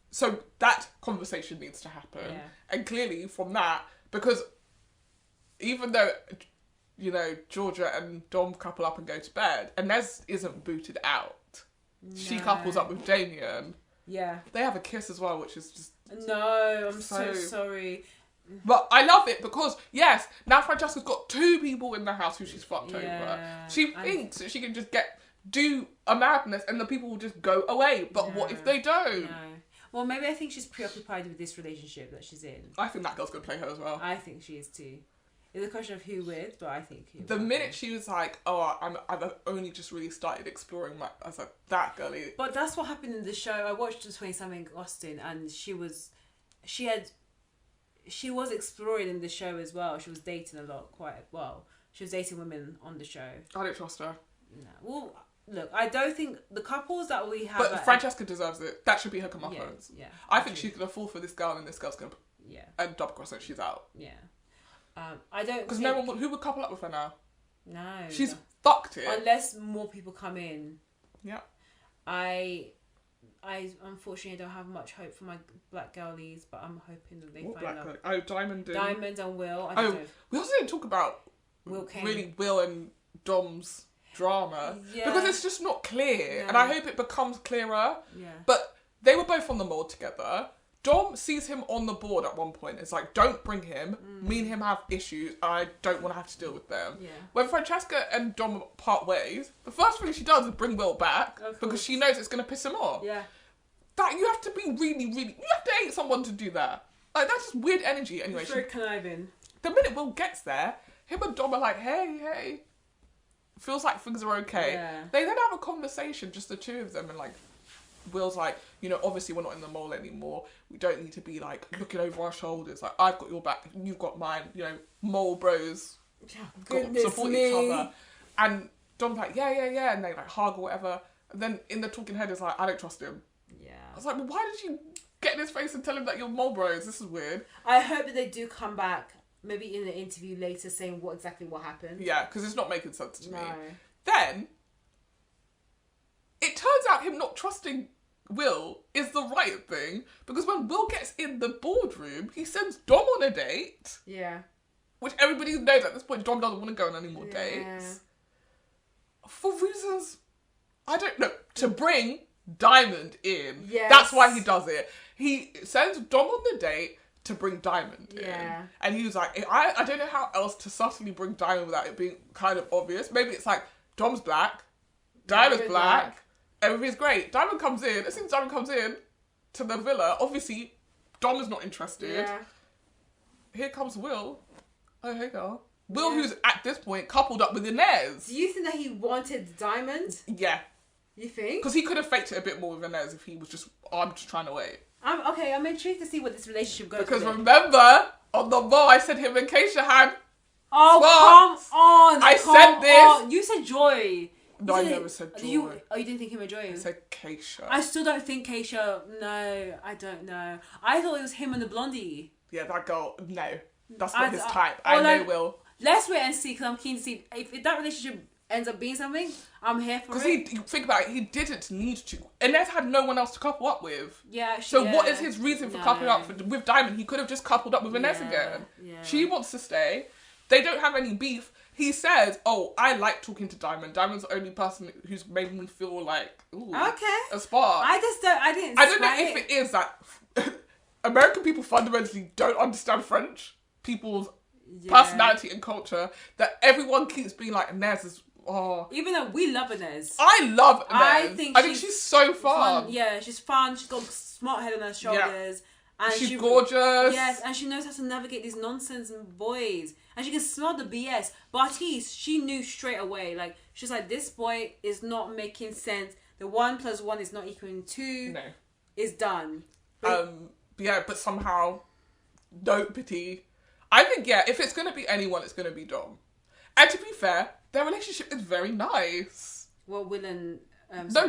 so that conversation needs to happen. Yeah. And clearly from that, because even though, you know, Georgia and Dom couple up and go to bed, Inez isn't booted out. No. She couples up with Damien. Yeah. They have a kiss as well, which is just... No, I'm so sorry. But I love it because, yes, now Francesca's got 2 people in the house who she's fucked over. She thinks that she can just do a madness and the people will just go away. But what if they don't? No. Well, maybe I think she's preoccupied with this relationship that she's in. I think that girl's going to play her as well. I think she is too. It's a question of who with, but I think who. The minute she was like, "Oh, I've only just really started exploring my," I was like, "That girlie." But that's what happened in the show. I watched the 20-something Austin, and she was exploring in the show as well. She was dating a lot, quite well. She was dating women on the show. I don't trust her. No. Well, look, I don't think the couples that we have. But Francesca deserves it. That should be her comeuppance. Yeah. I think she's gonna fall for this girl, and this girl's gonna. Yeah. And double cross it. She's out. Yeah. I don't. Because no one who would couple up with her now. No. She's fucked it. Unless more people come in. Yeah. I unfortunately don't have much hope for my black girlies, but I'm hoping that they find love. Oh, Diamond and Will. We also didn't talk about Will and Dom's drama because it's just not clear, and I hope it becomes clearer. Yeah. But they were both on the mold together. Dom sees him on the board at one point. It's like, don't bring him. Me and him have issues. I don't want to have to deal with them. Yeah. When Francesca and Dom part ways, the first thing she does is bring Will back because she knows it's going to piss him off. Yeah. That you have to be really, really... You have to hate someone to do that. Like, that's just weird energy. Anyway, it's very conniving. The minute Will gets there, him and Dom are like, hey. Feels like things are okay. Yeah. They then have a conversation, just the 2 of them, and like... Will's like, you know, obviously we're not in the mall anymore. We don't need to be like looking over our shoulders. Like, I've got your back, you've got mine. You know, mole bros support each other. And Dom's like, yeah, and they like hug or whatever. And then in the talking head is like, I don't trust him. Yeah. I was like, well, why did you get in his face and tell him that you're mole bros? This is weird. I hope that they do come back, maybe in an interview later, saying what happened. Yeah, because it's not making sense to me. Then it turns out him not trusting Will is the right thing, because when Will gets in the boardroom, he sends Dom on a date. Yeah. Which everybody knows at this point, Dom doesn't want to go on any more dates. For reasons, I don't know, to bring Diamond in. Yes. That's why he does it. He sends Dom on the date to bring Diamond in. Yeah. And he was like, I don't know how else to subtly bring Diamond without it being kind of obvious. Maybe it's like, Dom's black, Diamond's black, everything's great. Diamond comes in, as soon as Diamond comes in to the villa, obviously, Dom is not interested. Yeah. Here comes Will. Oh, hey girl. Will, who's at this point coupled up with Inez. Do you think that he wanted Diamond? Yeah. You think? Because he could have faked it a bit more with Inez if he was just, I'm just trying to wait. I'm intrigued to see what this relationship goes Because with. remember, on the ball, I said him and Keisha had. Oh, come on! I said this. You said Joy. No, I never said Joy. You didn't think him a Joy? I said Keisha. I still don't think Keisha. No, I don't know. I thought it was him and the blondie. Yeah, that girl. No, that's not his type. I know Will. Let's wait and see, because I'm keen to see if that relationship ends up being something. I'm here for it. Because think about it, he didn't need to. Inez had no one else to couple up with. Yeah. What is his reason for coupling up with Diamond? He could have just coupled up with Inez again. Yeah. She wants to stay. They don't have any beef. He says, "Oh, I like talking to Diamond. Diamond's the only person who's made me feel like a spark." I don't know if it is that American people fundamentally don't understand French people's personality and culture, that everyone keeps being like, Inez is, even though we love Inez. I love Inez. I think she's so fun. Yeah, she's fun. She's got a smart head on her shoulders. Yeah. And she's gorgeous. Yes, and she knows how to navigate these nonsense boys. And she can smell the BS. Baptiste, she knew straight away. Like, she's like, this boy is not making sense. The 1 + 1 is not equaling 2. No. It's done. But somehow, no pity. I think, if it's going to be anyone, it's going to be Dom. And to be fair, their relationship is very nice. Well, Will and...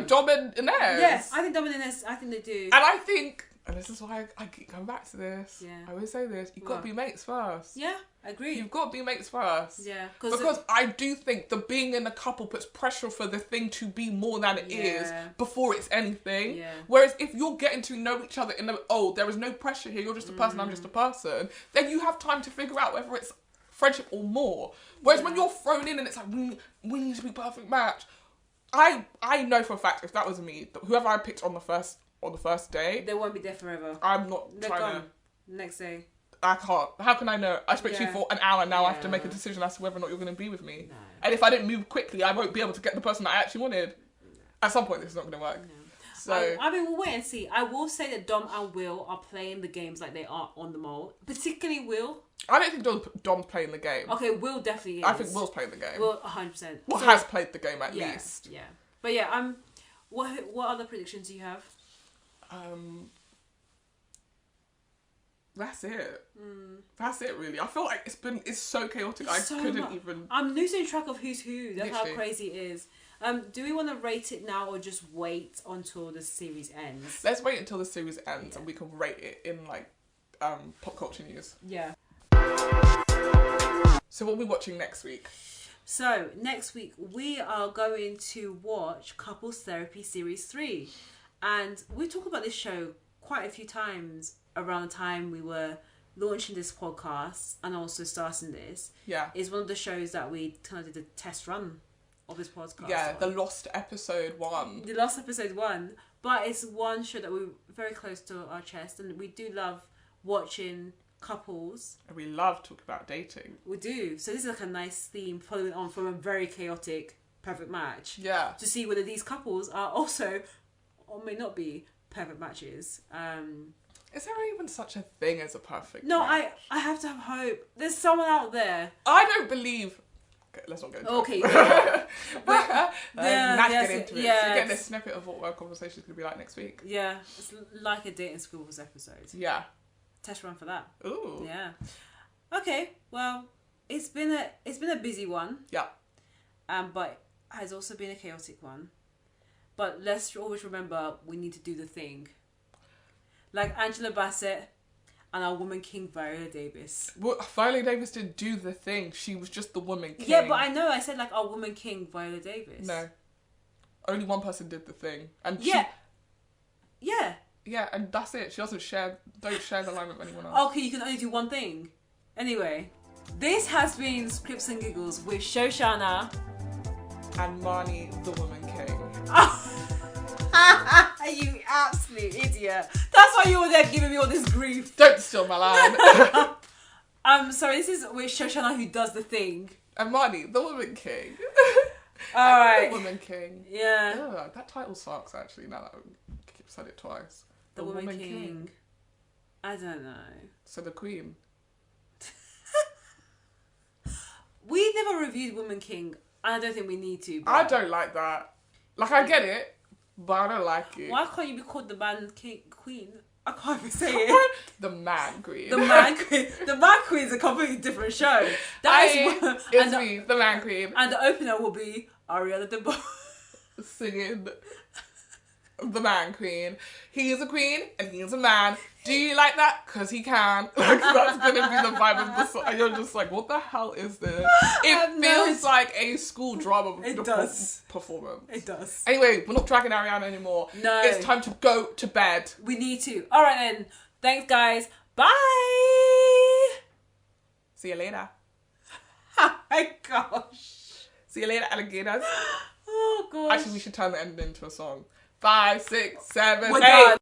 Dom and Inez. Yes, I think Dom and Inez, I think they do. And I think, and this is why I keep coming back to this. Yeah. I always say this, you've got to be mates first. Yeah, I agree. You've got to be mates first. Yeah. Because I do think the being in a couple puts pressure for the thing to be more than it is before it's anything. Yeah. Whereas if you're getting to know each other there is no pressure here, you're just a person, I'm just a person, then you have time to figure out whether it's friendship or more. Whereas when you're thrown in and it's like, we need to be perfect match. I know for a fact, if that was me, whoever I picked on the first day, they won't be there forever. I'm not trying to. Next day. I can't. How can I know? I spoke to you for an hour now. I have to make a decision as to whether or not you're going to be with me. No. And if I didn't move quickly, I won't be able to get the person I actually wanted. No. At some point, this is not going to work. No. So I mean, we'll wait and see. I will say that Dom and Will are playing the games like they are on the mold. Particularly Will. I don't think Dom's playing the game. Okay, Will definitely is. I think Will's playing the game. Will 100%. Will has played the game at least. Yeah. But yeah, what other predictions do you have? That's it. That's it, really. I feel like it's so chaotic. Even. I'm losing track of who's who. That's how crazy it is. Do we want to rate it now or just wait until the series ends? Let's wait until the series ends and we can rate it in pop culture news. Yeah. So what are we watching next week? So next week we are going to watch Couples Therapy Series 3, and we talked about this show quite a few times around the time we were launching this podcast and also starting this. Yeah. It's one of the shows that we kind of did a test run of this podcast. Yeah, the Lost episode 1. The Lost episode 1. But it's one show that we're very close to our chest, and we do love watching couples. And we love talking about dating. We do. So this is like a nice theme following on from a very chaotic Perfect Match. Yeah. To see whether these couples are also, or may not be, perfect matches. Is there even such a thing as a perfect match? I have to have hope. There's someone out there. I don't believe... Okay, let's not get into it. Okay. Yeah. Let's get into it. Yeah. So you're getting a snippet of what our conversation is going to be like next week. Yeah. It's like a Dating Schools episode. Yeah. Test run for that. Ooh. Yeah. Okay. Well, it's been a busy one. Yeah. But has also been a chaotic one. But let's always remember we need to do the thing. Like Angela Bassett and our woman king Viola Davis. Well, Viola Davis didn't do the thing. She was just the woman king. Yeah, but I know I said like our woman king Viola Davis. No. Only one person did the thing. And yeah. Yeah, and that's it. She don't share the line with anyone else. Okay, you can only do one thing. Anyway, this has been Scripts and Giggles with Shoshanna and Marnie, the Woman King. You absolute idiot. That's why you were there giving me all this grief. Don't steal my line. Sorry, this is with Shoshanna who does the thing. And Marnie, the Woman King. Alright. The Woman King. Yeah. Oh, that title sucks, actually, now that I've said it twice. The Woman King. I don't know. So the Queen. We never reviewed Woman King, and I don't think we need to. But I don't like that. Like, I get it, but I don't like it. why can't you be called the Man Queen? I can't even say it. The Man Queen. The Man Queen. The Man Queen is a completely different show. It's the Man Queen. And the opener will be Ariana DeBose singing the Man Queen. He's a queen and he's a man. Do you like that? Because he can. Like, that's going to be the vibe of the song. And you're just like, what the hell is this? It feels like a school drama performance. It does. Anyway, we're not dragging Ariana anymore. No. It's time to go to bed. We need to. All right then. Thanks, guys. Bye. See you later. Oh my gosh. See you later, alligators. Oh gosh. Actually, we should turn the ending into a song. 5, 6, 7, We're 8. done.